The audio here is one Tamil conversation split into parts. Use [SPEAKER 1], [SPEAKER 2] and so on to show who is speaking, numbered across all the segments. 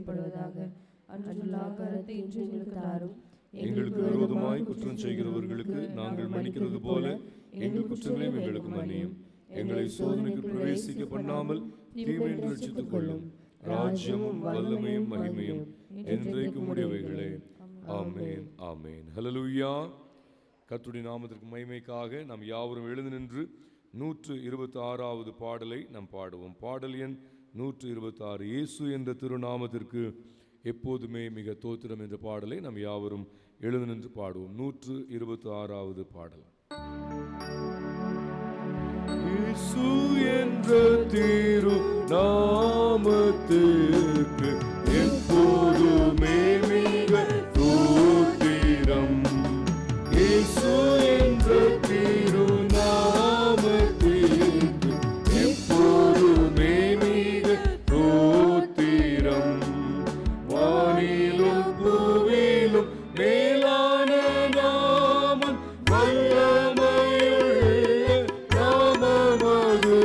[SPEAKER 1] செய்யப்படுவதாக. அன்றுள்ள ஆகாரத்தை இன்று எங்களுக்கு தாரும்.
[SPEAKER 2] எங்களுக்கு விரோதமாய் குற்றம் செய்கிறவர்களுக்கு நாங்கள் மன்னிக்கிறது போல எங்கள் குற்றங்களையும் எங்களுக்கு மன்னியும். எங்களை சோதனைக்கு பிரவேசிக்க பண்ணாமல் தீமையின்றி ரட்சித்துக் கொள்ளும். ராஜ்யமும் வல்லமையும் மகிமையும் என்றைக்கும் உடையவைகளே. ஆமென், ஆமென். ஹல்லேலூயா. கர்த்தருடைய நாமத்திற்கு மகிமைக்காக நாம் யாவரும் எழுந்து நின்று 126வது பாடலை நாம் பாடுவோம். பாடல் எண் 126. இயேசு என்ற திருநாமத்திற்கு எப்போதுமே மிக தோத்திரம் என்ற பாடலை நாம் யாவரும் எழுந்து நின்று பாடுவோம். 126வது பாடல். இயேசு என்ற திருநாமத்திற்கு எப்போதுமே மிக தோத்திரம். இயேசு என்ற திருநாமத்திற்கு எப்போதுமே மிக தோத்திரம். வானிலும் பூவிலும் மேலான நாமம் வல்லமையுள்ள நாமமது.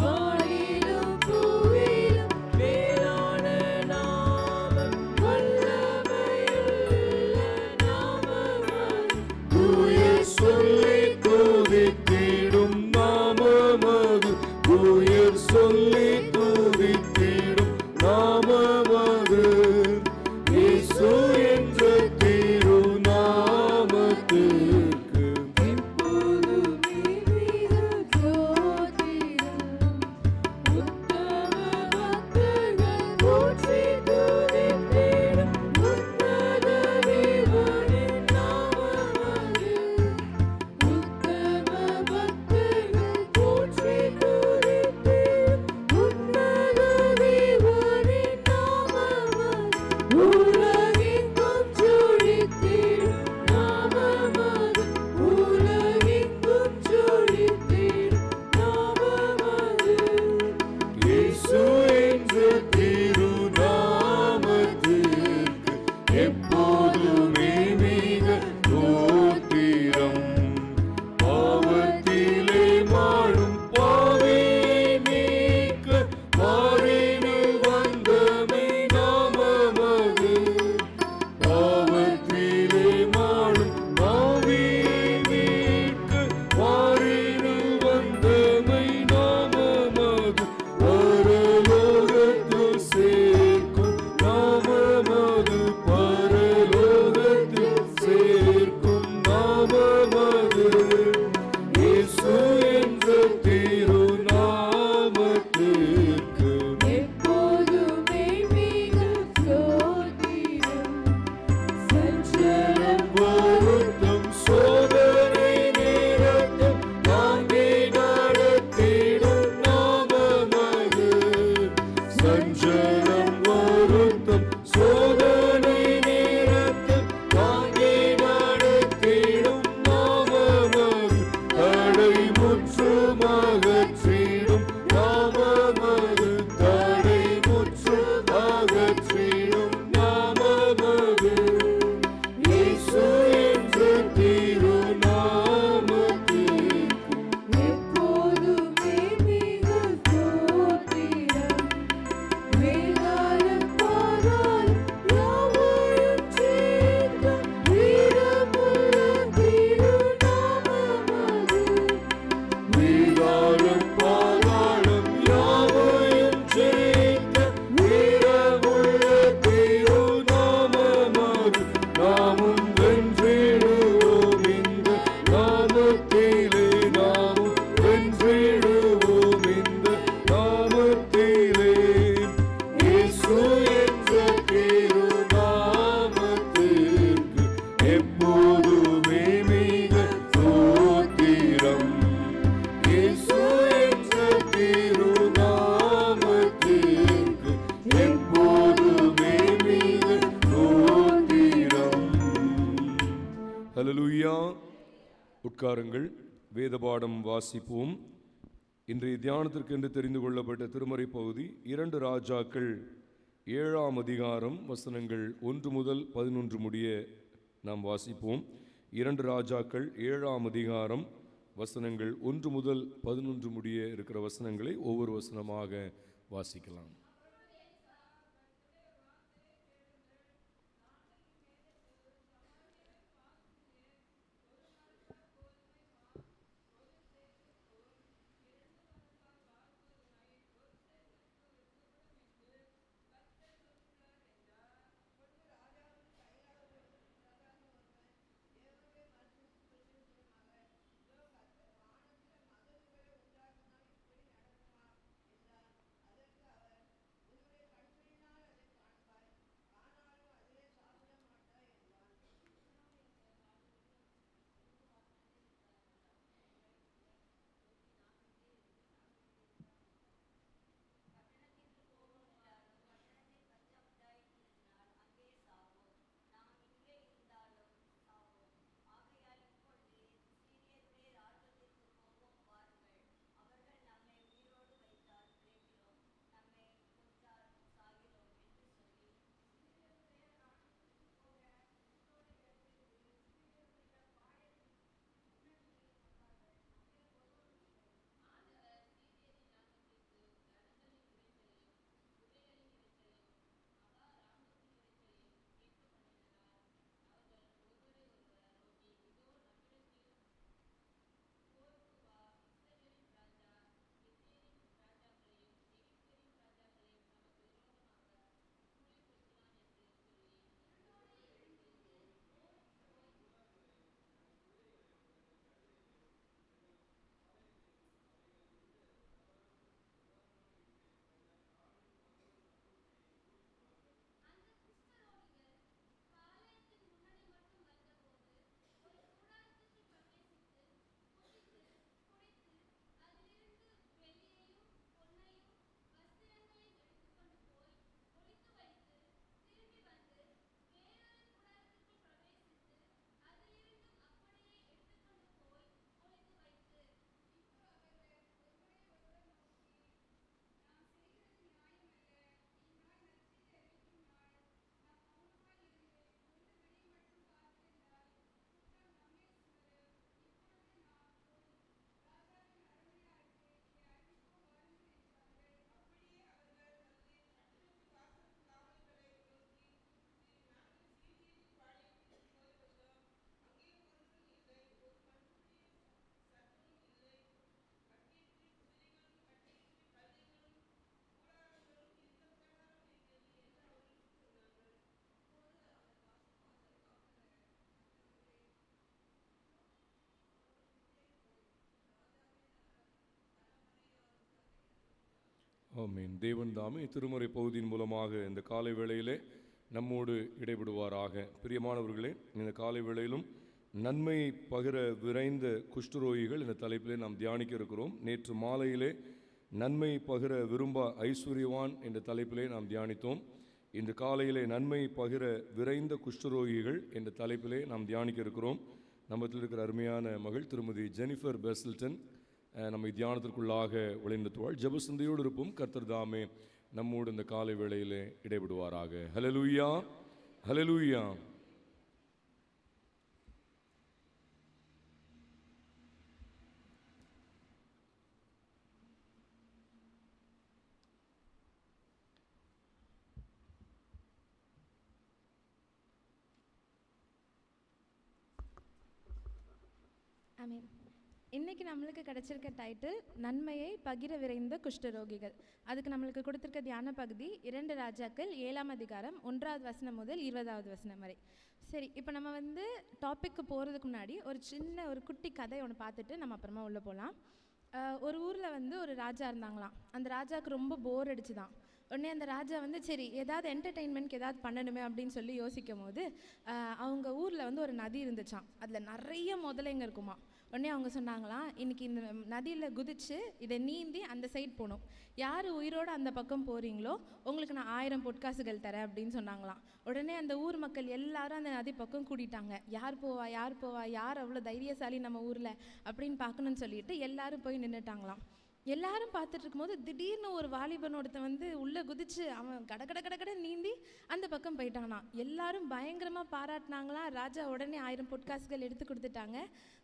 [SPEAKER 1] வானிலும் பூவிலும் மேலான நாமம் வல்லமையுள்ள நாமமது.
[SPEAKER 2] தூயர் சொல்லி துதித்திடும் நாமமது. தூயர் சொல்லி துதித்திடும் நாமமது. இயேசு என்ற திருநாமத்திற்கு
[SPEAKER 1] எப்போதுமே மிக தோத்திரம். உத்தம பக்தர்கள் போற்றி துதித்திடும் உன்னத தேவனின் நாமமது. உத்தம பக்தர்கள் போற்றி துதித்திடும் உன்னத தேவனின் நாமமது. உலகெங்கும் ஜொலித்திடும் நாமமது. உலகெங்கும் ஜொலித்திடும் நாமமது.
[SPEAKER 2] இயேசு என்ற திருநாமத்திற்கு எப்போதுமே மிக தோத்திரம். பாவத்திலே மாளும் பாவியை நீக்க மாறினில் வந்தமை நாமமது. பாவத்திலே மாளும் பாவியை நீக்க மாறினில் வந்தமை நாமமது. பரலோகத்தில் சேர்க்கும் நாமமது. பரலோகத்தில் சேர்க்கும் நாமமது. இயேசு என்ற திருநாமத்திற்கு
[SPEAKER 1] எப்போதுமே மிக தோத்திரம். சஞ்சலம்
[SPEAKER 2] வருத்தம் சோதனை நேரத்தில் தாங்கி நடத்திடும் நாமமது. சஞ்சலம் வருத்தம் சோதனை நேரத்தில் தாங்கி நடத்திடும் நாமமது. தடை முற்றும் அகற்றிடும் நாமமது. தடை முற்றும் அகற்றிடும் நாமமது. இயேசு என்ற திருநாமத்திற்கு
[SPEAKER 1] எப்போதுமே மிக தோத்திரம். வேதாள பாதாளம் யாவையும் சேர்த்த வீரமுள்ள திருநாமமது.
[SPEAKER 2] வீராளம் பாதாளம் யாவையும் ஜெயித்த வீரமுள்ள திருநாமமது. நாமும் வென்றிடுவோம் இந்த நாமத்திலே. நாமும் வென்றிடுவோம் இந்த நாமத்திலே. இயேசு என்ற திருநாமத்திற்கு எப்போதுமே மிக தோத்திரம். இயேசு என்ற திருநாமத்திற்கு எப்போதுமே மிக தோத்திரம். ஹல்லேலூயா. உட்காருங்கள். வேதபாடம் வாசிப்போம். இன்றைய தியானத்திற்கு என்று தெரிந்து கொள்ளப்பட்ட திருமறை பகுதி 2 ராஜாக்கள் 7ஆம் அதிகாரம் வசனங்கள் 1 முதல் 11 முடிய நாம் வாசிப்போம். 2 ராஜாக்கள் 7ஆம் அதிகாரம் வசனங்கள் 1 முதல் 11 முடிய இருக்கிற வசனங்களை ஒவ்வொரு வசனமாக வாசிக்கலாம். ஆமென். தேவன் தாமே திருமறை பகுதியின் மூலமாக இந்த காலை வேளையிலே நம்மோடு இடைபடுவாராக. பிரியமானவர்களே, இந்த காலை வேளையிலும் நன்மை பகிர விரைந்த குஷ்டரோகிகள் இந்த தலைப்பிலே நாம் தியானிக்க இருக்கிறோம். நேற்று மாலையிலே நன்மை பகிர விரும்ப ஐஸ்வர்யவான் என்ற தலைப்பிலே நாம் தியானித்தோம். இன்று காலையிலே நன்மை பகிர விரைந்த குஷ்டரோகிகள் என்ற தலைப்பிலே நாம் தியானிக்க இருக்கிறோம். நம்மத்தில் இருக்கிற அருமையான மகள் திருமதி ஜெனிஃபர் பெஸ்ல்டன் நம்மை தியானத்திற்குள்ளாக விளைந்ததுவாள். ஜெபசிந்தையோடு இருப்போம். கர்த்தர் தாமே நம்மோடு இந்த காலை வேளையிலே இடைபடுவாராக. ஹல்லேலூயா, ஹல்லேலூயா.
[SPEAKER 3] ஆமென். இன்னைக்கு நம்மளுக்கு கிடைச்சிருக்க டைட்டில் நன்மையை பகிர விரைந்த குஷ்டரோகிகள். அதுக்கு நம்மளுக்கு கொடுத்துருக்க தியான பகுதி 2 ராஜாக்கள் 7ஆம் அதிகாரம் 1வது வசனம் முதல் 20வது வசனம் வரை. சரி, இப்போ நம்ம டாபிக்கு போகிறதுக்கு முன்னாடி ஒரு குட்டி கதை ஒன்று பார்த்துட்டு நம்ம அப்புறமா உள்ளே போகலாம். ஒரு ஊரில் ஒரு ராஜா இருந்தாங்களாம். அந்த ராஜாவுக்கு ரொம்ப போர் அடிச்சுதான். உடனே அந்த ராஜா சரி ஏதாவது என்டர்டெயின்மெண்ட்க்கு ஏதாவது பண்ணணுமே அப்படின்னு சொல்லி யோசிக்கும் போது அவங்க ஊரில் ஒரு நதி இருந்துச்சான். அதில் நிறைய முதலைங்க இருக்குமா. உடனே அவங்க சொன்னாங்களாம், இன்றைக்கி இந்த நதியில் குதித்து இதை நீந்தி அந்த சைட் போகணும். யார் உயிரோடு அந்த பக்கம் போகிறீங்களோ உங்களுக்கு நான் 1000 பொற்காசுகள் தரேன் அப்படின்னு சொன்னாங்களாம். உடனே அந்த ஊர் மக்கள் எல்லாரும் அந்த நதி பக்கம் கூட்டிட்டாங்க. யார் போவா யார் அவ்வளோ தைரியசாலி நம்ம ஊரில் அப்படின்னு பார்க்கணுன்னு சொல்லிட்டு எல்லாரும் போய் நின்றுட்டாங்களாம். எல்லாரும் பார்த்துட்டு இருக்கும்போது திடீர்னு ஒரு வாலிபன் ஒருத்தன் உள்ளே குதிச்சு அவன் கட நீந்தி அந்த பக்கம் போயிட்டானா. எல்லாரும் பயங்கரமாக பாராட்டினாங்களாம். ராஜா உடனே 1000 பொற்காசுகள் எடுத்து கொடுத்துட்டாங்க.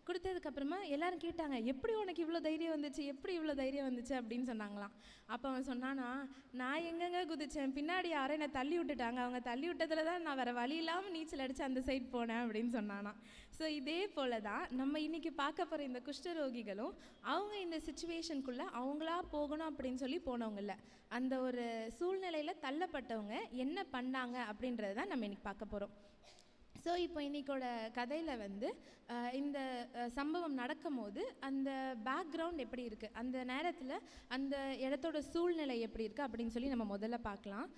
[SPEAKER 3] கொடுத்ததுக்கப்புறமா எல்லாரும் கேட்டாங்க, எப்படி உனக்கு இவ்வளோ தைரியம் வந்துச்சு அப்படின்னு சொன்னாங்களாம். அப்போ அவன் சொன்னானா, நான் எங்கெங்க குதித்தேன், பின்னாடி யாரும் என்னை தள்ளி விட்டுட்டாங்க, அவங்க தள்ளி விட்டதில் தான் நான் வேறு வழி இல்லாமல் நீச்சல் அடித்து அந்த சைட் போனேன் அப்படின்னு சொன்னானா. ஸோ இதே போல தான் நம்ம இன்றைக்கி பார்க்க போகிற இந்த குஷ்டரோகிகளும் அவங்க இந்த சிச்சுவேஷனுக்குள்ளே அவங்களா போகணும் அப்படின்னு சொல்லி போனவங்க இல்லை, அந்த ஒரு சூழ்நிலையில் தள்ளப்பட்டவங்க என்ன பண்ணாங்க அப்படின்றது தான் நம்ம இன்றைக்கி பார்க்க போகிறோம். ஸோ இப்போ இன்றைக்கோட கதையில் இந்த சம்பவம் நடக்கும் போது அந்த பேக்ரவுண்ட் எப்படி இருக்குது, அந்த நேரத்தில் அந்த இடத்தோட சூழ்நிலை எப்படி இருக்குது அப்படின்னு சொல்லி நம்ம முதல்ல பார்க்கலாம்.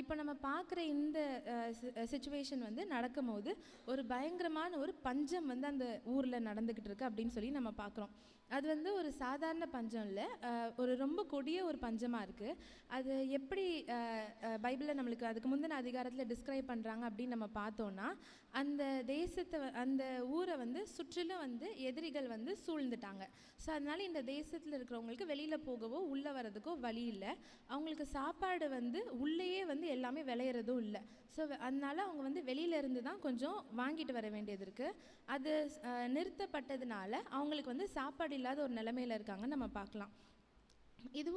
[SPEAKER 3] இப்போ நம்ம பார்க்குற இந்த சிச்சுவேஷன் நடக்கும் போது ஒரு பயங்கரமான ஒரு பஞ்சம் அந்த ஊரில் நடந்துக்கிட்டு இருக்குது அப்படின்னு சொல்லி நம்ம பார்க்குறோம். அது ஒரு சாதாரண பஞ்சம் இல்லை, ஒரு ரொம்ப கொடிய ஒரு பஞ்சமாக இருக்குது. அது எப்படி பைபிளில் நம்மளுக்கு அதுக்கு முந்தின அதிகாரத்தில் டிஸ்கிரைப் பண்ணுறாங்க அப்படின்னு நம்ம பார்த்தோன்னா, அந்த தேசத்தை அந்த ஊரை சுற்றிலும் எதிரிகள் சூழ்ந்துட்டாங்க. ஸோ அதனால் இந்த தேசத்தில் இருக்கிறவங்களுக்கு வெளியில் போகவோ உள்ளே வர்றதுக்கோ வழி இல்லை. அவங்களுக்கு சாப்பாடு உள்ளேயே எல்லாமே விளையிறதும் இல்லை. ஸோ அதனால் அவங்க வெளியிலேருந்து தான் கொஞ்சம் வாங்கிட்டு வர வேண்டியது இருக்குது. அது நிறுத்தப்பட்டதுனால அவங்களுக்கு சாப்பாடு இல்லாத ஒரு நிலைமையில் இருக்காங்கன்னு நம்ம பார்க்கலாம். இது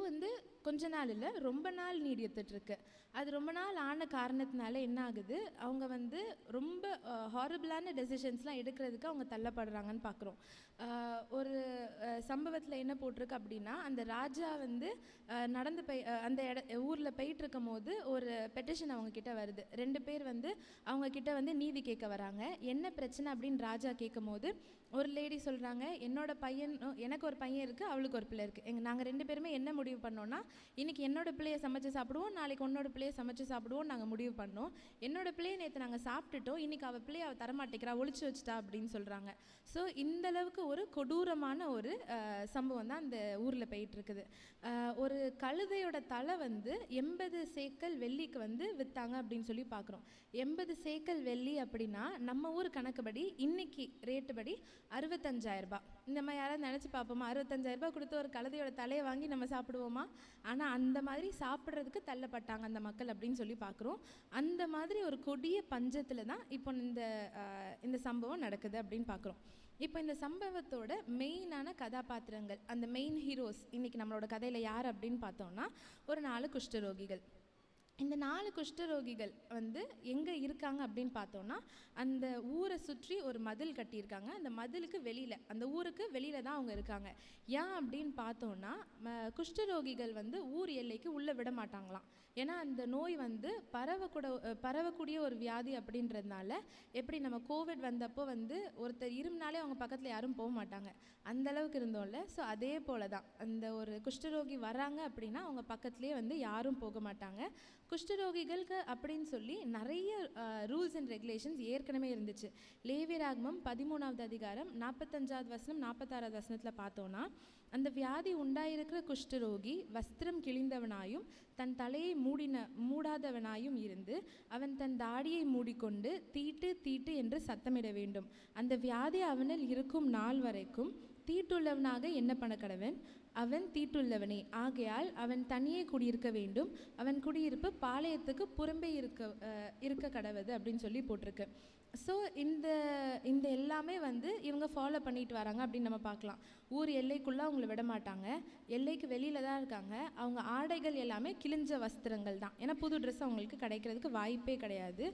[SPEAKER 3] கொஞ்ச நாள் இல்லை, ரொம்ப நாள் நீடித்துட்ருக்கு. அது ரொம்ப நாள் ஆன காரணத்தினால என்ன ஆகுது, அவங்க ரொம்ப ஹாரபிளான டெசிஷன்ஸ்லாம் எடுக்கிறதுக்கு அவங்க தள்ளப்படுறாங்கன்னு பார்க்குறோம். ஒரு சம்பவத்தில் என்ன போட்டிருக்கு அப்படின்னா, அந்த ராஜா நடந்து அந்த ஊரில் போயிட்டுருக்கும் போது ஒரு பெட்டிஷன் அவங்கக்கிட்ட வருது. 2 பேர் அவங்கக்கிட்ட நீதி கேட்க வராங்க. என்ன பிரச்சனை அப்படின்னு ராஜா கேட்கும் போது ஒரு லேடி சொல்கிறாங்க, எனக்கு ஒரு பையன் இருக்குது, அவளுக்கு ஒரு பிள்ளை இருக்குது. நாங்கள் 2 பேருமே என்ன முடிவு பண்ணோன்னா, இன்றைக்கி என்னோட பிள்ளையை சமைச்சு சாப்பிடுவோம், நாளைக்கு உன்னோட பிள்ளையை சமைச்சு சாப்பிடுவோம் நாங்கள் முடிவு பண்ணோம். என்னோட பிள்ளையை நேற்று நாங்கள் சாப்பிட்டுட்டோம், இன்றைக்கி அவள் பிள்ளையை அவள் தரமாட்டேங்கிறா, ஒழிச்சு வச்சுட்டா அப்படின்னு சொல்கிறாங்க. ஸோ இந்தளவுக்கு ஒரு கொடூரமான ஒரு சம்பவம் தான் அந்த ஊரில் போயிட்டுருக்குது. ஒரு கழுதையோட தலை 80 சேக்கல் வெள்ளிக்கு விற்றாங்க அப்படின்னு சொல்லி பார்க்குறோம். 80 சேக்கல் வெள்ளி அப்படின்னா நம்ம ஊர் கணக்குப்படி இன்னைக்கு ரேட்டு படி 65,000 ரூபாய். நம்ம யாராவது நினச்சி பார்ப்போமா, 65,000 ரூபாய் கொடுத்து ஒரு கழுதையோட தலையை வாங்கி நம்ம சாப்பிடுவோமா? ஆனால் அந்த மாதிரி சாப்பிட்றதுக்கு தள்ளப்பட்டாங்க அந்த மக்கள் அப்படின்னு சொல்லி பார்க்குறோம். அந்த மாதிரி ஒரு கொடிய பஞ்சத்தில் தான் இப்போ இந்த சம்பவம் நடக்குது அப்படின்னு பார்க்குறோம். இப்போ இந்த சம்பவத்தோட மெயினான கதாபாத்திரங்கள், அந்த மெயின் ஹீரோஸ் இன்றைக்கி நம்மளோட கதையில் யார் அப்படின்னு பார்த்தோம்னா, ஒரு 4 குஷ்டரோகிகள். இந்த 4 குஷ்டரோகிகள் எங்கே இருக்காங்க அப்படின்னு பார்த்தோன்னா, அந்த ஊரை சுற்றி ஒரு மதில் கட்டியிருக்காங்க. அந்த மதிலுக்கு வெளியில், அந்த ஊருக்கு வெளியில் தான் அவங்க இருக்காங்க. ஏன் அப்படின்னு பார்த்தோன்னா, குஷ்டரோகிகள் ஊர் எல்லைக்கு உள்ளே விட மாட்டாங்களாம். ஏன்னா அந்த நோய் வந்து பரவக்கூடிய ஒரு வியாதி அப்படின்றதுனால, எப்படி நம்ம கோவிட் வந்தப்போ வந்து ஒருத்தர் இருமுனாலே அவங்க பக்கத்தில் யாரும் போக மாட்டாங்க, அந்த அளவுக்கு இருந்தோம்ல. ஸோ அதே போல தான் அந்த ஒரு குஷ்டரோகி வராங்க அப்படின்னா அவங்க பக்கத்துலேயே வந்து யாரும் போக மாட்டாங்க. குஷ்டரோகிகளுக்கு அப்படின்னு சொல்லி நிறைய ரூல்ஸ் அண்ட் ரெகுலேஷன்ஸ் ஏற்கனவே இருந்துச்சு. லேவியராகமம் 13வது அதிகாரம் 45வது வசனம் 46வது வசனத்தில் பார்த்தோன்னா, அந்த வியாதி உண்டாயிருக்கிற குஷ்டரோகி வஸ்திரம் கிழிந்தவனாயும் தன் தலையை மூடாதவனாயும் இருந்து அவன் தன் தாடியை மூடிக்கொண்டு தீட்டு தீட்டு என்று சத்தமிட வேண்டும். அந்த வியாதி அவனில் இருக்கும் நாள் வரைக்கும் தீட்டுள்ளவனாக என்ன பண்ண கடவன்? அவன் தீட்டுள்ளவனே, ஆகையால் அவன் தனியே குடியிருக்க வேண்டும். அவன் குடியிருப்பு பாளையத்துக்கு புறம்பே இருக்க கடவுது அப்படின்னு சொல்லி போட்டிருக்கு. ஸோ இந்த எல்லாமே வந்து இவங்க ஃபாலோ பண்ணிட்டு வராங்க அப்படின்னு நம்ம பார்க்கலாம். ஊர் எல்லைக்குள்ளே அவங்கள விட மாட்டாங்க, எல்லைக்கு வெளியில் தான் இருக்காங்க. அவங்க ஆடைகள் எல்லாமே கிழிஞ்ச வஸ்திரங்கள் தான், ஏன்னா புது ட்ரெஸ் அவங்களுக்கு கிடைக்கிறதுக்கு வாய்ப்பே கிடையாது.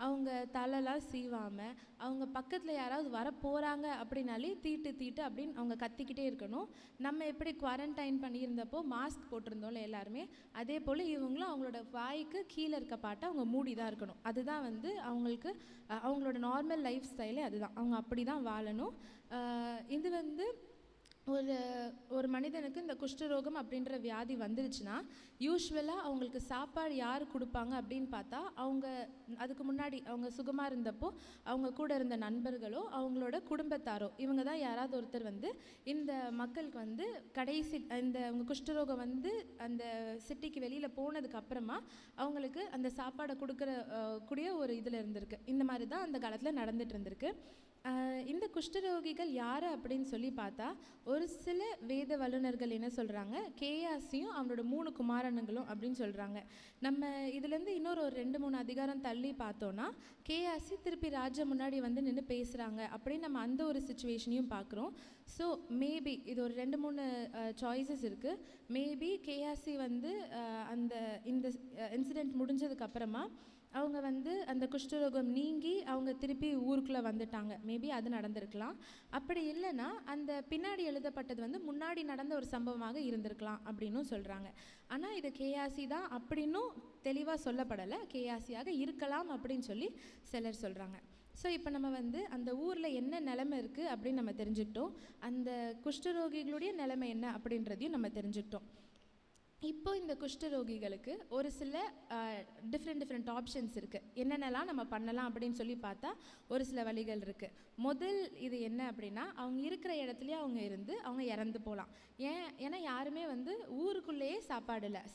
[SPEAKER 3] அவங்க தலைலாம் சீவாமல், அவங்க பக்கத்தில் யாராவது வர போகிறாங்க அப்படின்னாலே தீட்டு தீட்டு அப்படின்னு அவங்க கத்திக்கிட்டே இருக்கணும். நம்ம எப்படி குவாரண்டைன் பண்ணியிருந்தப்போ மாஸ்க் போட்டிருந்தோம்ல எல்லாருமே, அதே போல் இவங்களும் அவங்களோட வாய்க்கு கீழே இருக்க பாட்டை அவங்க மூடி தான் இருக்கணும். அதுதான் வந்து அவங்களோட நார்மல் லைஃப் ஸ்டைலே அதுதான், அவங்க அப்படி தான் வாழணும். இது வந்து ஒரு மனிதனுக்கு இந்த குஷ்டரோகம் அப்படின்ற வியாதி வந்துருச்சுன்னா யூஸ்வலாக அவங்களுக்கு சாப்பாடு யார் கொடுப்பாங்க அப்படின்னு பார்த்தா, அவங்க அதுக்கு முன்னாடி அவங்க சுகமாக இருந்தப்போ அவங்க கூட இருந்த நண்பர்களோ அவங்களோட குடும்பத்தாரோ இவங்க தான் யாராவது ஒருத்தர் வந்து இந்த மக்களுக்கு வந்து கடைசி அவங்க குஷ்டரோகம் வந்து அந்த சிட்டிக்கு வெளியில் போனதுக்கு அப்புறமா அவங்களுக்கு அந்த சாப்பாடை கூடிய ஒரு இதில் இருந்திருக்கு. இந்த மாதிரி தான் அந்த காலத்தில் நடந்துட்டு இருந்திருக்கு. இந்த குஷ்டரோகிகள் யார் அப்படின்னு சொல்லி பார்த்தா, ஒரு சில வேத வல்லுநர்கள் என்ன சொல்கிறாங்க, கேயாசியும் அவனோட 3 குமாரனுங்களும் அப்படின்னு சொல்கிறாங்க. நம்ம இதுலேருந்து இன்னொரு 2-3 அதிகாரம் தள்ளி பார்த்தோன்னா கேயாசி திருப்பி ராஜா முன்னாடி வந்து நின்று பேசுகிறாங்க அப்படின்னு நம்ம அந்த ஒரு சுச்சுவேஷனையும் பார்க்குறோம். ஸோ மேபி இது ஒரு 2-3 சாய்ஸஸ் இருக்குது. மேபி கேயாசி வந்து இந்த இன்சிடெண்ட் முடிஞ்சதுக்கப்புறமா அவங்க வந்து அந்த குஷ்டரோகம் நீங்கி அவங்க திருப்பி ஊருக்குள்ளே வந்துட்டாங்க. மேபி அது நடந்திருக்கலாம். அப்படி இல்லைன்னா அந்த பின்னாடி எழுதப்பட்டது வந்து முன்னாடி நடந்த ஒரு சம்பவமாக இருந்திருக்கலாம் அப்படின்னும் சொல்கிறாங்க. ஆனால் இது கேயாசி தான் அப்படின்னும் தெளிவாக சொல்லப்படலை, கேயாசியாக இருக்கலாம் அப்படின்னு சொல்லி சிலர் சொல்கிறாங்க. ஸோ இப்போ நம்ம வந்து அந்த ஊரில் என்ன நிலைமை இருக்குது அப்படின்னு நம்ம தெரிஞ்சுக்கிட்டோம். அந்த குஷ்டரோகிகளுடைய நிலைமை என்ன அப்படின்றதையும் நம்ம தெரிஞ்சுக்கிட்டோம். இப்போ இந்த குஷ்டரோகிகளுக்கு ஒரு சில டிஃப்ரெண்ட் ஆப்ஷன்ஸ் இருக்குது. என்னென்னலாம் நம்ம பண்ணலாம் அப்படின்னு சொல்லி பார்த்தா ஒரு சில வழிகள் இருக்குது. முதல் இது என்ன அப்படின்னா, அவங்க இருக்கிற இடத்துலையே அவங்க இருந்து அவங்க இறந்து போகலாம். ஏன்னா யாருமே வந்து ஊருக்குள்ளேயே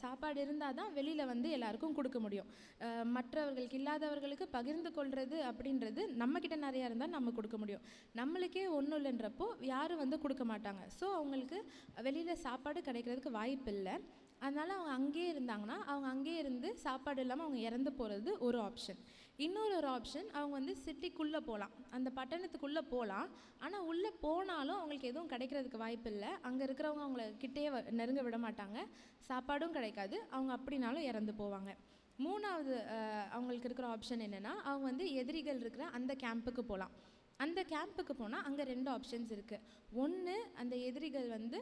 [SPEAKER 3] சாப்பாடு இருந்தால் தான் வெளியில் வந்து எல்லாருக்கும் கொடுக்க முடியும். மற்றவர்களுக்கு இல்லாதவர்களுக்கு பகிர்ந்து கொள்வது அப்படின்றது நம்மக்கிட்ட நிறையா இருந்தால் நம்ம கொடுக்க முடியும். நம்மளுக்கே ஒன்றும் இல்லைன்றப்போ யாரும் வந்து கொடுக்க மாட்டாங்க. ஸோ அவங்களுக்கு வெளியில் சாப்பாடு கிடைக்கிறதுக்கு வாய்ப்பு இல்லை. அதனால் அவங்க அங்கேயே இருந்தாங்கன்னா அவங்க அங்கேயே இருந்து சாப்பாடு இல்லாமல் அவங்க இறந்து போகிறது ஒரு ஆப்ஷன். இன்னொரு ஆப்ஷன், அவங்க வந்து சிட்டிக்குள்ளே போகலாம், அந்த பட்டணத்துக்குள்ளே போகலாம். ஆனால் உள்ளே போனாலும் அவங்களுக்கு எதுவும் கிடைக்கிறதுக்கு வாய்ப்பு இல்லை. அங்கே இருக்கிறவங்க அவங்கள கிட்டே நெருங்க விட மாட்டாங்க, சாப்பாடும் கிடைக்காது, அவங்க அப்படின்னாலும் இறந்து போவாங்க. மூணாவது அவங்களுக்கு இருக்கிற ஆப்ஷன் என்னென்னா, அவங்க வந்து எதிரிகள் இருக்கிற அந்த கேம்புக்கு போகலாம். அந்த கேம்புக்கு போனால் அங்கே 2 ஆப்ஷன்ஸ் இருக்குது. ஒன்று, அந்த எதிரிகள் வந்து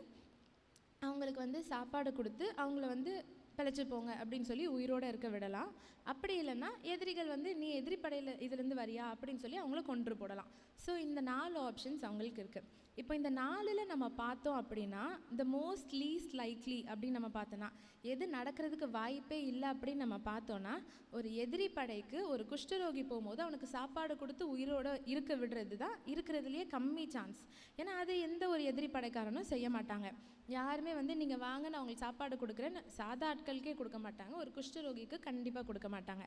[SPEAKER 3] அவங்களுக்கு வந்து சாப்பாடு கொடுத்து அவங்கள வந்து பிழைச்சி போங்க அப்படின்னு சொல்லி உயிரோடு இருக்க விடலாம். அப்படி இல்லைன்னா எதிரிகள் வந்து நீ எதிரி படையில் இதுலேருந்து வரியா அப்படின்னு சொல்லி அவங்கள கொன்று போடலாம். ஸோ இந்த 4 ஆப்ஷன்ஸ் அவங்களுக்கு இருக்குது. இப்போ இந்த 4ல் நம்ம பார்த்தோம் அப்படின்னா த மோஸ்ட் லீஸ்ட் லைக்லி அப்படின்னு நம்ம பார்த்தோன்னா எது நடக்கிறதுக்கு வாய்ப்பே இல்லை அப்படின்னு நம்ம பார்த்தோன்னா, ஒரு எதிரி படைக்கு ஒரு குஷ்டரோகி போகும்போது அவனுக்கு சாப்பாடு கொடுத்து உயிரோடு இருக்க விடுறது தான் இருக்கிறதுலையே கம்மி சான்ஸ். ஏன்னா அது எந்த ஒரு எதிரி படைக்காரனும் செய்ய மாட்டாங்க. யாருமே வந்து நீங்கள் வாங்க நான் உங்களுக்கு சாப்பாடு கொடுக்குறேன்னு சாதா ஆட்களுக்கே கொடுக்க மாட்டாங்க, ஒரு குஷ்டரோகிக்கு கண்டிப்பாக கொடுக்க மாட்டாங்க.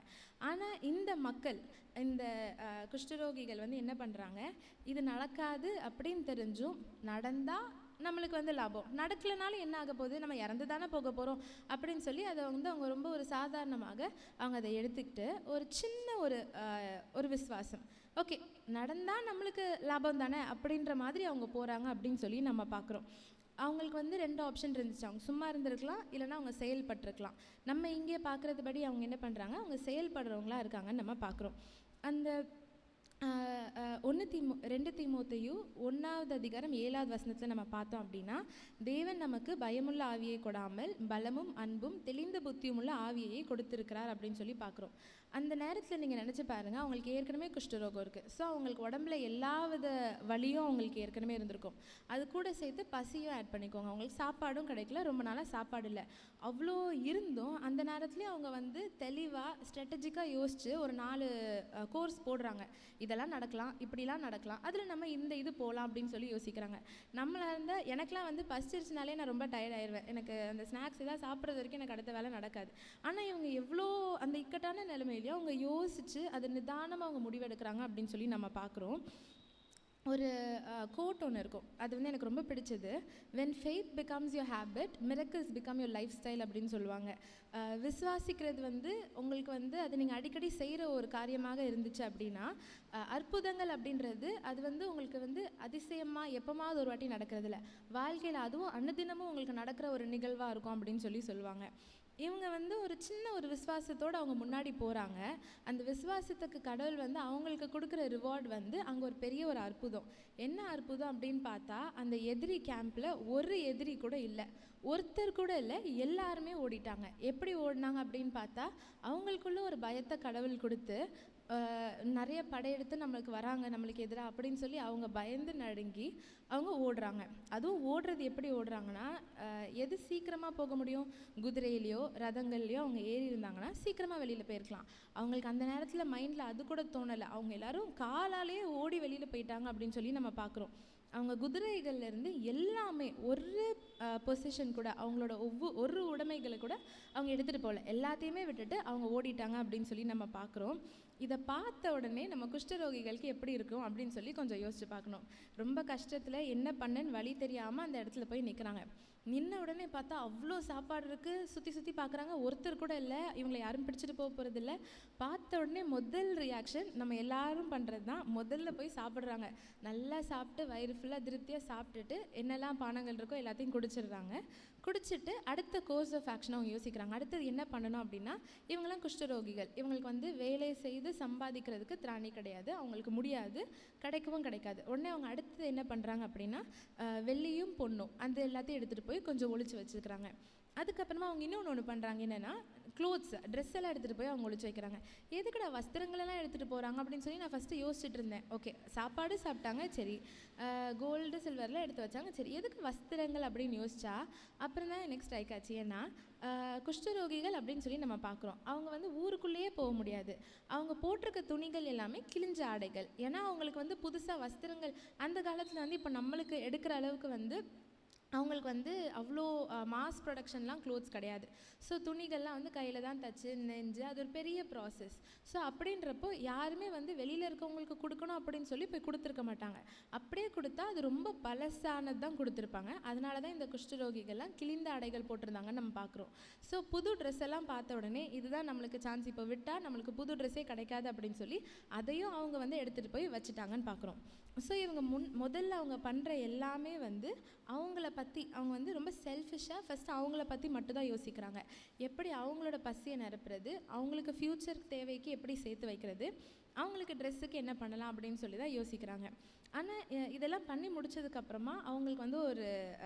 [SPEAKER 3] ஆனால் இந்த மக்கள், இந்த குஷ்டரோகிகள் வந்து என்ன பண்ணுறாங்க, இது நடக்காது அப்படின்னு தெரிஞ்சும் நடந்தால் நம்மளுக்கு வந்து லாபம், நடக்கலைனாலும் என்ன ஆக போகுது, நம்ம இறந்து தானே போக போகிறோம் அப்படின்னு சொல்லி அதை வந்து அவங்க ரொம்ப ஒரு சாதாரணமாக அவங்க அதை எடுத்துக்கிட்டு ஒரு சின்ன ஒரு விசுவாசம், ஓகே நடந்தால் நம்மளுக்கு லாபம் தானே அப்படின்ற மாதிரி அவங்க போகிறாங்க அப்படின்னு சொல்லி நம்ம பார்க்குறோம். அவங்களுக்கு வந்து 2 ஆப்ஷன் இருந்துச்சு, அவங்க சும்மா இருந்திருக்கலாம், இல்லைனா அவங்க செயல்பட்டிருக்கலாம். நம்ம இங்கே பார்க்குறது படி அவங்க என்ன பண்ணுறாங்க, அவங்க செயல்படுறவங்களா இருக்காங்கன்னு நம்ம பார்க்குறோம். 2 தீமோத்தேயு 1:7 நம்ம பார்த்தோம் அப்படின்னா, தேவன் நமக்கு பயமுள்ள ஆவியை கொடாமல் பலமும் அன்பும் தெளிந்த புத்தியுமுள்ள ஆவியை கொடுத்திருக்கிறார் அப்படின்னு சொல்லி பார்க்குறோம். அந்த நேரத்தில் நீங்கள் நினச்சி பாருங்கள், அவங்களுக்கு ஏற்கனவே குஷ்டரோகம் இருக்குது. ஸோ அவங்களுக்கு உடம்புல எல்லா வித வலியும் அவங்களுக்கு ஏற்கனவே இருந்திருக்கும். அது கூட சேர்த்து பசியும் ஆட் பண்ணிக்கோங்க. அவங்களுக்கு சாப்பாடும் கிடைக்கல, ரொம்ப நாளாக சாப்பாடு இல்லை. அவ்வளோ இருந்தும் அந்த நேரத்துலேயும் அவங்க வந்து தெளிவாக ஸ்ட்ராட்டஜிக்காக யோசித்து ஒரு 4 கோர்ஸ் போடுறாங்க. இதெல்லாம் நடக்கலாம், இப்படிலாம் நடக்கலாம், அதில் நம்ம இது போகலாம் அப்படின்னு சொல்லி யோசிக்கிறாங்க. நம்மளை இருந்தால் எனக்குலாம் வந்து பசிச்சிருச்சுனாலே நான் ரொம்ப டயர்ட் ஆயிடுவேன். எனக்கு அந்த ஸ்நாக்ஸ் எதாவது சாப்பிட்றது வரைக்கும் எனக்கு அடுத்த வேலை நடக்காது. ஆனால் இவங்க எவ்வளோ அந்த இக்கட்டான நிலைமையிலையும் அவங்க யோசித்து அதை நிதானமாக அவங்க முடிவெடுக்கிறாங்க அப்படின்னு சொல்லி நம்ம பார்க்குறோம். ஒரு கோட் ஒன்று இருக்கும், அது வந்து எனக்கு ரொம்ப பிடிச்சது. When faith becomes your habit, miracles become your life style அப்படின்னு சொல்லுவாங்க. விசுவாசிக்கிறது வந்து உங்களுக்கு வந்து அது நீங்கள் அடிக்கடி செய்கிற ஒரு காரியமாக இருந்துச்சு அப்படின்னா, அற்புதங்கள் அப்படின்றது அது வந்து உங்களுக்கு வந்து அதிசயமாக எப்போமாவது ஒரு வாட்டி நடக்கிறதில்ல, வாழ்க்கையில் அதுவும் அனுதினமும் உங்களுக்கு நடக்கிற ஒரு நிகழ்வாக இருக்கும் அப்படின்னு சொல்லுவாங்க. இவங்க வந்து ஒரு சின்ன ஒரு விசுவாசத்தோடு அவங்க முன்னாடி போகிறாங்க. அந்த விசுவாசத்துக்கு கடவுள் வந்து அவங்களுக்கு கொடுக்குற ரிவார்டு வந்து அங்கே ஒரு பெரிய ஒரு அற்புதம். என்ன அற்புதம் அப்படின்னு பார்த்தா, அந்த எதிரி கேம்பில் ஒரு எதிரி கூட இல்லை, ஒருத்தர் கூட இல்லை, எல்லாருமே ஓடிட்டாங்க. எப்படி ஓடினாங்க அப்படின்னு பார்த்தா, அவங்களுக்குள்ள ஒரு பயத்தை கடவுள் கொடுத்து நிறைய படையெடுத்து நம்மளுக்கு வராங்க, நம்மளுக்கு எதிராக அப்படின்னு சொல்லி அவங்க பயந்து நடுங்கி அவங்க ஓடுறாங்க. அதுவும் ஓடுறது எப்படி ஓடுறாங்கன்னா, எது சீக்கிரமாக போக முடியும், குதிரையிலையோ ரதங்கள்லையோ அவங்க ஏறி இருந்தாங்கன்னா சீக்கிரமாக வெளியில் போயிருக்கலாம். அவங்களுக்கு அந்த நேரத்தில் மைண்டில் அது கூட தோணலை. அவங்க எல்லாரும் காலாலேயே ஓடி வெளியில் போயிட்டாங்க அப்படின்னு சொல்லி நம்ம பார்க்குறோம். அவங்க குதிரைகள்லேருந்து எல்லாமே ஒரு பொசிஷன் கூட அவங்களோட ஒரு உடைமைகளை கூட அவங்க எடுத்துகிட்டு போகல, எல்லாத்தையுமே விட்டுட்டு அவங்க ஓடிட்டாங்க அப்படின்னு சொல்லி நம்ம பார்க்குறோம். இதை பார்த்த உடனே நம்ம குஷ்டரோகிகளுக்கு எப்படி இருக்கும் அப்படின்னு சொல்லி கொஞ்சம் யோசிச்சு பார்க்கணும். ரொம்ப கஷ்டத்தில் என்ன பண்ணன்னு வழி தெரியாமல் அந்த இடத்துல போய் நிற்கிறாங்க. நின்ன உடனே பார்த்தா அவ்வளோ சாப்பாடு இருக்குது, சுற்றி பார்க்குறாங்க, ஒருத்தர் கூட இல்லை, இவங்களை யாரும் பிடிச்சிட்டு போகிறதில்ல. பார்த்த உடனே முதல் ரியாக்ஷன் நம்ம எல்லாரும் பண்ணுறது தான், முதல்ல போய் சாப்பிட்றாங்க. நல்லா சாப்பிட்டு வயிறு ஃபுல்லாக திருப்தியாக சாப்பிட்டுட்டு என்னெல்லாம் பானங்கள் இருக்கோ எல்லாத்தையும் குடிச்சிடுறாங்க. குடிச்சிட்டு அடுத்த கோர்ஸ் ஆஃப் ஆக்ஷன் அவங்க யோசிக்கிறாங்க. அடுத்தது என்ன பண்ணணும் அப்படின்னா, இவங்கெல்லாம் குஷ்டரோகிகள், இவங்களுக்கு வந்து வேலை செய்து சம்பாதிக்கிறதுக்கு திராணி கிடையாது, அவங்களுக்கு முடியாது, கிடைக்கவும் கிடைக்காது. உடனே அவங்க அடுத்தது என்ன பண்ணுறாங்க அப்படின்னா, வெள்ளியும் பொண்ணும் அந்த எல்லாத்தையும் எடுத்துகிட்டு போய் கொஞ்சம் ஒளிச்சு வச்சுக்கிறாங்க. அதுக்கப்புறமா அவங்க இன்னொன்று பண்ணுறாங்க, என்னென்னா ட்ரெஸ் எல்லாம் எடுத்துகிட்டு போய் அவங்க ஒளிச்சு வைக்கிறாங்க. எதுக்குடா வஸ்திரங்களெல்லாம் எடுத்துகிட்டு போகிறாங்க அப்படின்னு சொல்லி நான் ஃபஸ்ட்டு யோசிச்சுட்டு இருந்தேன். ஓகே, சாப்பாடு சாப்பிட்டாங்க, சரி, கோல்டு சில்வர்லாம் எடுத்து வச்சாங்க, சரி, எதுக்கு வஸ்திரங்கள் அப்படின்னு யோசிச்சா அப்புறம் தான் எனக்கு ஸ்ட்ரைக் ஆச்சு. ஏன்னா குஷ்டரோகிகள் அப்படின்னு சொல்லி நம்ம பார்க்குறோம், அவங்க வந்து ஊருக்குள்ளேயே போக முடியாது, அவங்க போட்டிருக்க துணிகள் எல்லாமே கிழிஞ்ச ஆடைகள். ஏன்னா அவங்களுக்கு வந்து புதுசாக வஸ்திரங்கள் அந்த காலத்தில் வந்து இப்போ நம்மளுக்கு எடுக்கிற அளவுக்கு வந்து அவங்களுக்கு வந்து அவ்வளோ மாஸ் ப்ரொடக்ஷன்லாம் க்ளோத்ஸ் கிடையாது. ஸோ துணிகள்லாம் வந்து கையில் தான் தச்சு நெஞ்சு, அது ஒரு பெரிய ப்ராசஸ். ஸோ அப்படின்றப்போ யாருமே வந்து வெளியில் இருக்கவங்களுக்கு கொடுக்கணும் அப்படின்னு சொல்லி போய் கொடுத்துருக்க மாட்டாங்க. அப்படியே கொடுத்தா அது ரொம்ப பழசானது தான் கொடுத்துருப்பாங்க. அதனால தான் இந்த குஷ்டரோகிகள்லாம் கிழிந்த ஆடைகள் போட்டிருந்தாங்கன்னு நம்ம பார்க்குறோம். ஸோ புது ட்ரெஸ் எல்லாம் பார்த்த உடனே இதுதான் நம்மளுக்கு சான்ஸ், இப்போ விட்டால் நம்மளுக்கு புது ட்ரெஸ்ஸே கிடைக்காது அப்படின்னு சொல்லி அதையும் அவங்க வந்து எடுத்துகிட்டு போய் வச்சுட்டாங்கன்னு பார்க்குறோம். ஸோ இவங்க முதல்ல அவங்க பண்ணுற எல்லாமே வந்து அவங்கள பற்றி, அவங்க வந்து ரொம்ப செல்ஃபிஷாக ஃபஸ்ட்டு அவங்கள பற்றி மட்டும்தான் யோசிக்கிறாங்க. எப்படி அவங்களோட பசியை நிரப்புறது, அவங்களுக்கு ஃப்யூச்சர் தேவைக்கு எப்படி சேர்த்து வைக்கிறது, அவங்களுக்கு ட்ரெஸ்ஸுக்கு என்ன பண்ணலாம் அப்படின்னு சொல்லி தான் யோசிக்கிறாங்க. ஆனால் இதெல்லாம் பண்ணி முடித்ததுக்கப்புறமா அவங்களுக்கு வந்து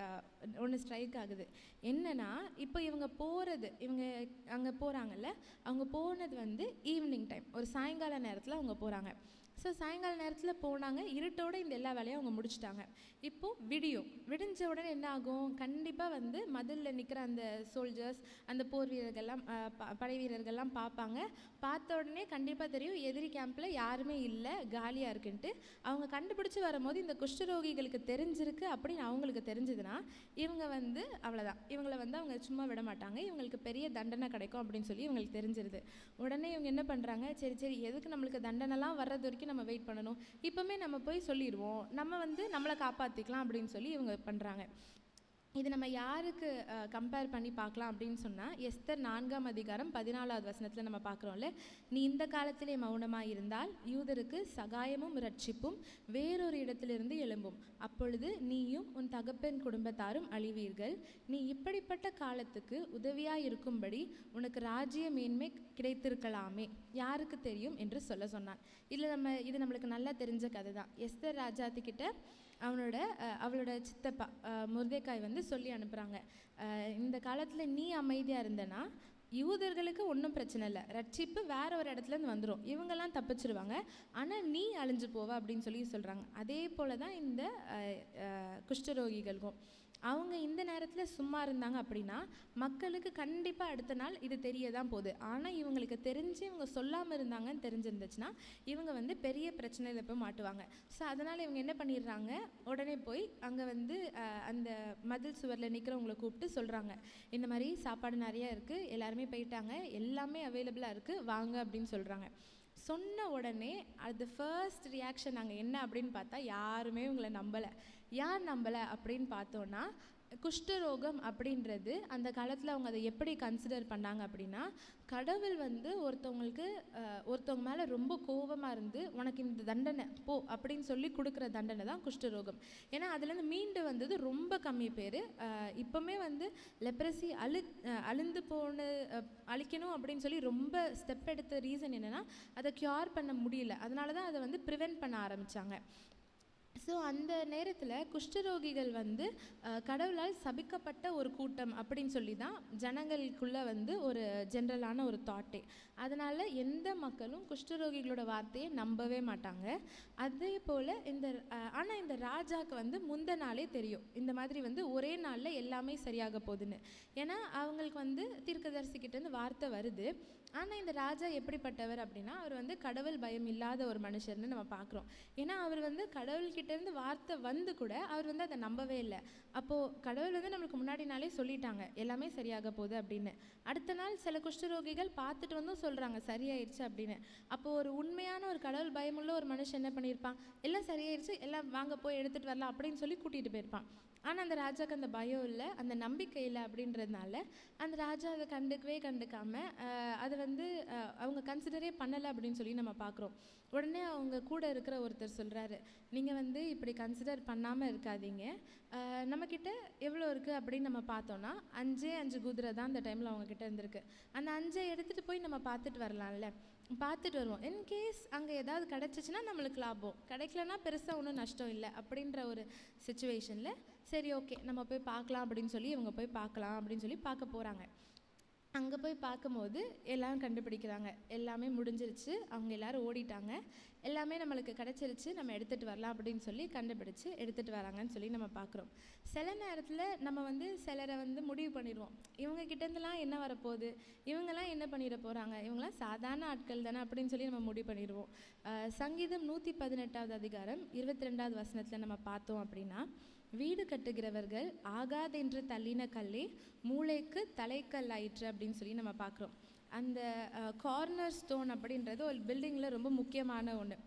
[SPEAKER 3] ஒன்று ஸ்ட்ரைக் ஆகுது. என்னென்னா, இப்போ இவங்க அங்கே போகிறாங்கல்ல, அவங்க போனது வந்து ஈவினிங் டைம், ஒரு சாயங்கால நேரத்தில் அவங்க போகிறாங்க. ஸோ சாயங்கால நேரத்தில் போனாங்க, இருட்டோடு இந்த எல்லா வேலையும் அவங்க முடிச்சுட்டாங்க. இப்போது விடிஞ்ச உடனே என்ன ஆகும், கண்டிப்பாக வந்து மதிலில் நிற்கிற அந்த சோல்ஜர்ஸ், அந்த போர் வீரர்கள்லாம் படை வீரர்கள்லாம் பார்ப்பாங்க. பார்த்த உடனே கண்டிப்பாக தெரியும் எதிரி கேம்பில் யாருமே இல்லை, காலியாக இருக்குன்ட்டு. அவங்க கண்டுபிடிச்சி வரும்போது இந்த குஷ்டரோகிகளுக்கு தெரிஞ்சிருக்கு அப்படின்னு அவங்களுக்கு தெரிஞ்சதுன்னா இவங்க வந்து அவ்வளோதான், இவங்களை வந்து அவங்க சும்மா விட மாட்டாங்க, இவங்களுக்கு பெரிய தண்டனை கிடைக்கும் அப்படின்னு சொல்லி இவங்களுக்கு தெரிஞ்சிருது. உடனே இவங்க என்ன பண்ணுறாங்க, சரி எதுக்கு நம்மளுக்கு தண்டனைலாம் வர்றது வரைக்கும் நம்ம வெயிட் பண்ணணும், இப்போமே நம்ம போய் சொல்லிடுவோம், நம்ம வந்து நம்மளை காப்பாற்றிக்கலாம் அப்படின்னு சொல்லி இவங்க பண்ணுறாங்க. இது நம்ம யாருக்கு கம்பேர் பண்ணி பார்க்கலாம் அப்படின்னு சொன்னால், எஸ்தர் 4ஆம் அதிகாரம் 14வது வசனத்தில் நம்ம பார்க்குறோம்ல, நீ இந்த காலத்திலே மௌனமாக இருந்தால் யூதருக்கு சகாயமும் இரட்சிப்பும் வேறொரு இடத்திலிருந்து எழும்பும், அப்பொழுது நீயும் உன் தகப்பன் குடும்பத்தாரும் அழிவீர்கள். நீ இப்படிப்பட்ட காலத்துக்கு உதவியாக இருக்கும்படி உனக்கு ராஜ்ய மேன்மை கிடைத்திருக்கலாமே, யாருக்கு தெரியும் என்று சொல்ல சொன்னான். இது நம்மளுக்கு நல்லா தெரிஞ்ச கதை தான். எஸ்தர் ராஜாத்திக்கிட்ட அவளோட சித்தப்பா முர்தெகாய் வந்து சொல்லி அனுப்புகிறாங்க, இந்த காலத்தில் நீ அமைதியாக இருந்தனா யூதர்களுக்கு ஒன்றும் பிரச்சனை இல்லை, ரட்சிப்பு வேற ஒரு இடத்துலேருந்து வந்துடும், இவங்கெல்லாம் தப்பிச்சிருவாங்க, ஆனால் நீ அழிஞ்சு போவ அப்படின்னு சொல்லி சொல்கிறாங்க. அதே போல் தான் இந்த குஷ்டரோகிகளுக்கும். அவங்க இந்த நேரத்தில் சும்மா இருந்தாங்க அப்படின்னா மக்களுக்கு கண்டிப்பாக அடுத்த நாள் இது தெரிய தான் போகுது. ஆனால் இவங்களுக்கு தெரிஞ்சு இவங்க சொல்லாமல் இருந்தாங்கன்னு தெரிஞ்சிருந்துச்சுன்னா இவங்க வந்து பெரிய பிரச்சனையில் போய் மாட்டுவாங்க. ஸோ அதனால் இவங்க என்ன பண்ணிடுறாங்க, உடனே போய் அங்கே வந்து அந்த மதில் சுவரில் நிற்கிறவங்கள கூப்பிட்டு சொல்கிறாங்க, இந்த மாதிரி சாப்பாடு நிறையா இருக்குது, எல்லாருமே போயிட்டாங்க, எல்லாமே அவைலபிளாக இருக்குது, வாங்க அப்படின்னு சொல்கிறாங்க. சொன்ன உடனே அது ஃபர்ஸ்ட் ரியாக்ஷன் அங்கே என்ன அப்படின்னு பார்த்தா, யாருமே இவங்களை நம்பலை. யார் நம்பலை அப்படின்னு பார்த்தோன்னா, குஷ்டரோகம் அப்படின்றது அந்த காலத்தில் அவங்க அதை எப்படி கன்சிடர் பண்ணாங்க அப்படின்னா, கடவுள் வந்து ஒருத்தவங்க மேலே ரொம்ப கோபமாக இருந்து உனக்கு இந்த தண்டனை போ அப்படின்னு சொல்லி கொடுக்குற தண்டனை தான் குஷ்டரோகம். ஏன்னா அதுலேருந்து மீண்டு வந்தது ரொம்ப கம்மி பேர். இப்போவுமே வந்து லெப்ரசி அழிந்து அழிக்கணும் அப்படின்னு சொல்லி ரொம்ப ஸ்டெப் எடுத்த ரீசன் என்னென்னா, அதை க்யூர் பண்ண முடியல, அதனால தான் அதை வந்து ப்ரிவென்ட் பண்ண ஆரம்பித்தாங்க. ஸோ அந்த நேரத்தில் குஷ்டரோகிகள் வந்து கடவுளால் சபிக்கப்பட்ட ஒரு கூட்டம் அப்படின்னு சொல்லி தான் ஜனங்களுக்குள்ளே வந்து ஒரு ஜென்ரலான ஒரு தாட்டே. அதனால் எந்த மக்களும் குஷ்டரோகிகளோட வார்த்தையை நம்பவே மாட்டாங்க. அதே போல் ஆனால் இந்த ராஜாவுக்கு வந்து முந்த நாளே தெரியும் இந்த மாதிரி வந்து ஒரே நாளில் எல்லாமே சரியாக போகுதுன்னு. ஏன்னா அவங்களுக்கு வந்து தீர்க்கதரிசிக்கிட்டேருந்து வார்த்தை வருது. ஆனால் இந்த ராஜா எப்படிப்பட்டவர் அப்படின்னா, அவர் வந்து கடவுள் பயம் இல்லாத ஒரு மனுஷர்னு நம்ம பார்க்குறோம். ஏன்னா அவர் வந்து கடவுள்கிட்டேருந்து வார்த்தை வந்து கூட அவர் வந்து அதை நம்பவே இல்லை. அப்போது கடவுள் வந்து நம்மளுக்கு முன்னாடி நாளே சொல்லிட்டாங்க எல்லாமே சரியாக போகுது அப்படின்னு. அடுத்த நாள் சில குஷ்டரோகிகள் பார்த்துட்டு வந்தும் சொல்கிறாங்க சரியாயிடுச்சு அப்படின்னு. அப்போது ஒரு உண்மையான ஒரு கடவுள் பயமுள்ள ஒரு மனுஷன் என்ன பண்ணியிருப்பான், எல்லாம் சரியாயிடுச்சு, எல்லாம் வாங்க போய் எடுத்துகிட்டு வரலாம் அப்படின்னு சொல்லி கூட்டிகிட்டு போயிருப்பான். ஆனால் அந்த ராஜாவுக்கு அந்த பயம் இல்லை, அந்த நம்பிக்கை இல்லை அப்படின்றதுனால அந்த ராஜா அதை கண்டுக்காமல் அதை வந்து அவங்க கன்சிடரே பண்ணலை அப்படின்னு சொல்லி நம்ம பார்க்குறோம். உடனே அவங்க கூட இருக்கிற ஒருத்தர் சொல்கிறாரு, நீங்கள் வந்து இப்படி கன்சிடர் பண்ணாமல் இருக்காதீங்க, நம்மக்கிட்ட எவ்வளோ இருக்குது அப்படின்னு நம்ம பார்த்தோன்னா 5 குதிரை தான் அந்த டைமில் அவங்கக்கிட்ட இருந்திருக்கு. அந்த 5 எடுத்துகிட்டு போய் நம்ம பார்த்துட்டு வரலாம்ல, பார்த்துட்டு வருவோம். இன்கேஸ் அங்கே ஏதாவது கிடச்சிச்சின்னா நம்மளுக்கு லாபம், கிடைக்கலன்னா பெருசாக ஒன்றும் நஷ்டம் இல்லை அப்படின்ற ஒரு சுச்சுவேஷனில் சரி ஓகே நம்ம போய் பார்க்கலாம் அப்படின்னு சொல்லி இவங்க போய் பார்க்கலாம் அப்படின்னு சொல்லி பார்க்க போகிறாங்க. அங்கே போய் பார்க்கும்போது எல்லாம் கண்டுபிடிக்கிறாங்க, எல்லாமே முடிஞ்சிருச்சு, அவங்க எல்லோரும் ஓடிட்டாங்க, எல்லாமே நம்மளுக்கு கிடச்சிருச்சு, நம்ம எடுத்துகிட்டு வரலாம் அப்படின்னு சொல்லி கண்டுபிடிச்சி எடுத்துகிட்டு வராங்கன்னு சொல்லி நம்ம பார்க்குறோம். சில நேரத்தில் நம்ம வந்து சிலரை வந்து முடிவு பண்ணிடுவோம், இவங்ககிட்டேருந்துலாம் என்ன வரப்போகுது, இவங்கெல்லாம் என்ன பண்ணிட போகிறாங்க, இவங்களாம் சாதாரண ஆட்கள் தானே அப்படின்னு சொல்லி நம்ம முடிவு பண்ணிடுவோம். சங்கீதம் 118வது அதிகாரம் 22வது வசனத்தில் நம்ம பார்த்தோம் அப்படின்னா, வீடு கட்டுகிறவர்கள் ஆகாதென்று தள்ளின கல்லே மூளைக்கு தலைக்கல் ஆயிற்று அப்படின்னு சொல்லி நம்ம பார்க்குறோம். அந்த கார்னர் ஸ்டோன் அப்படின்றது ஒரு பில்டிங்கில் ரொம்ப முக்கியமான ஒன்று.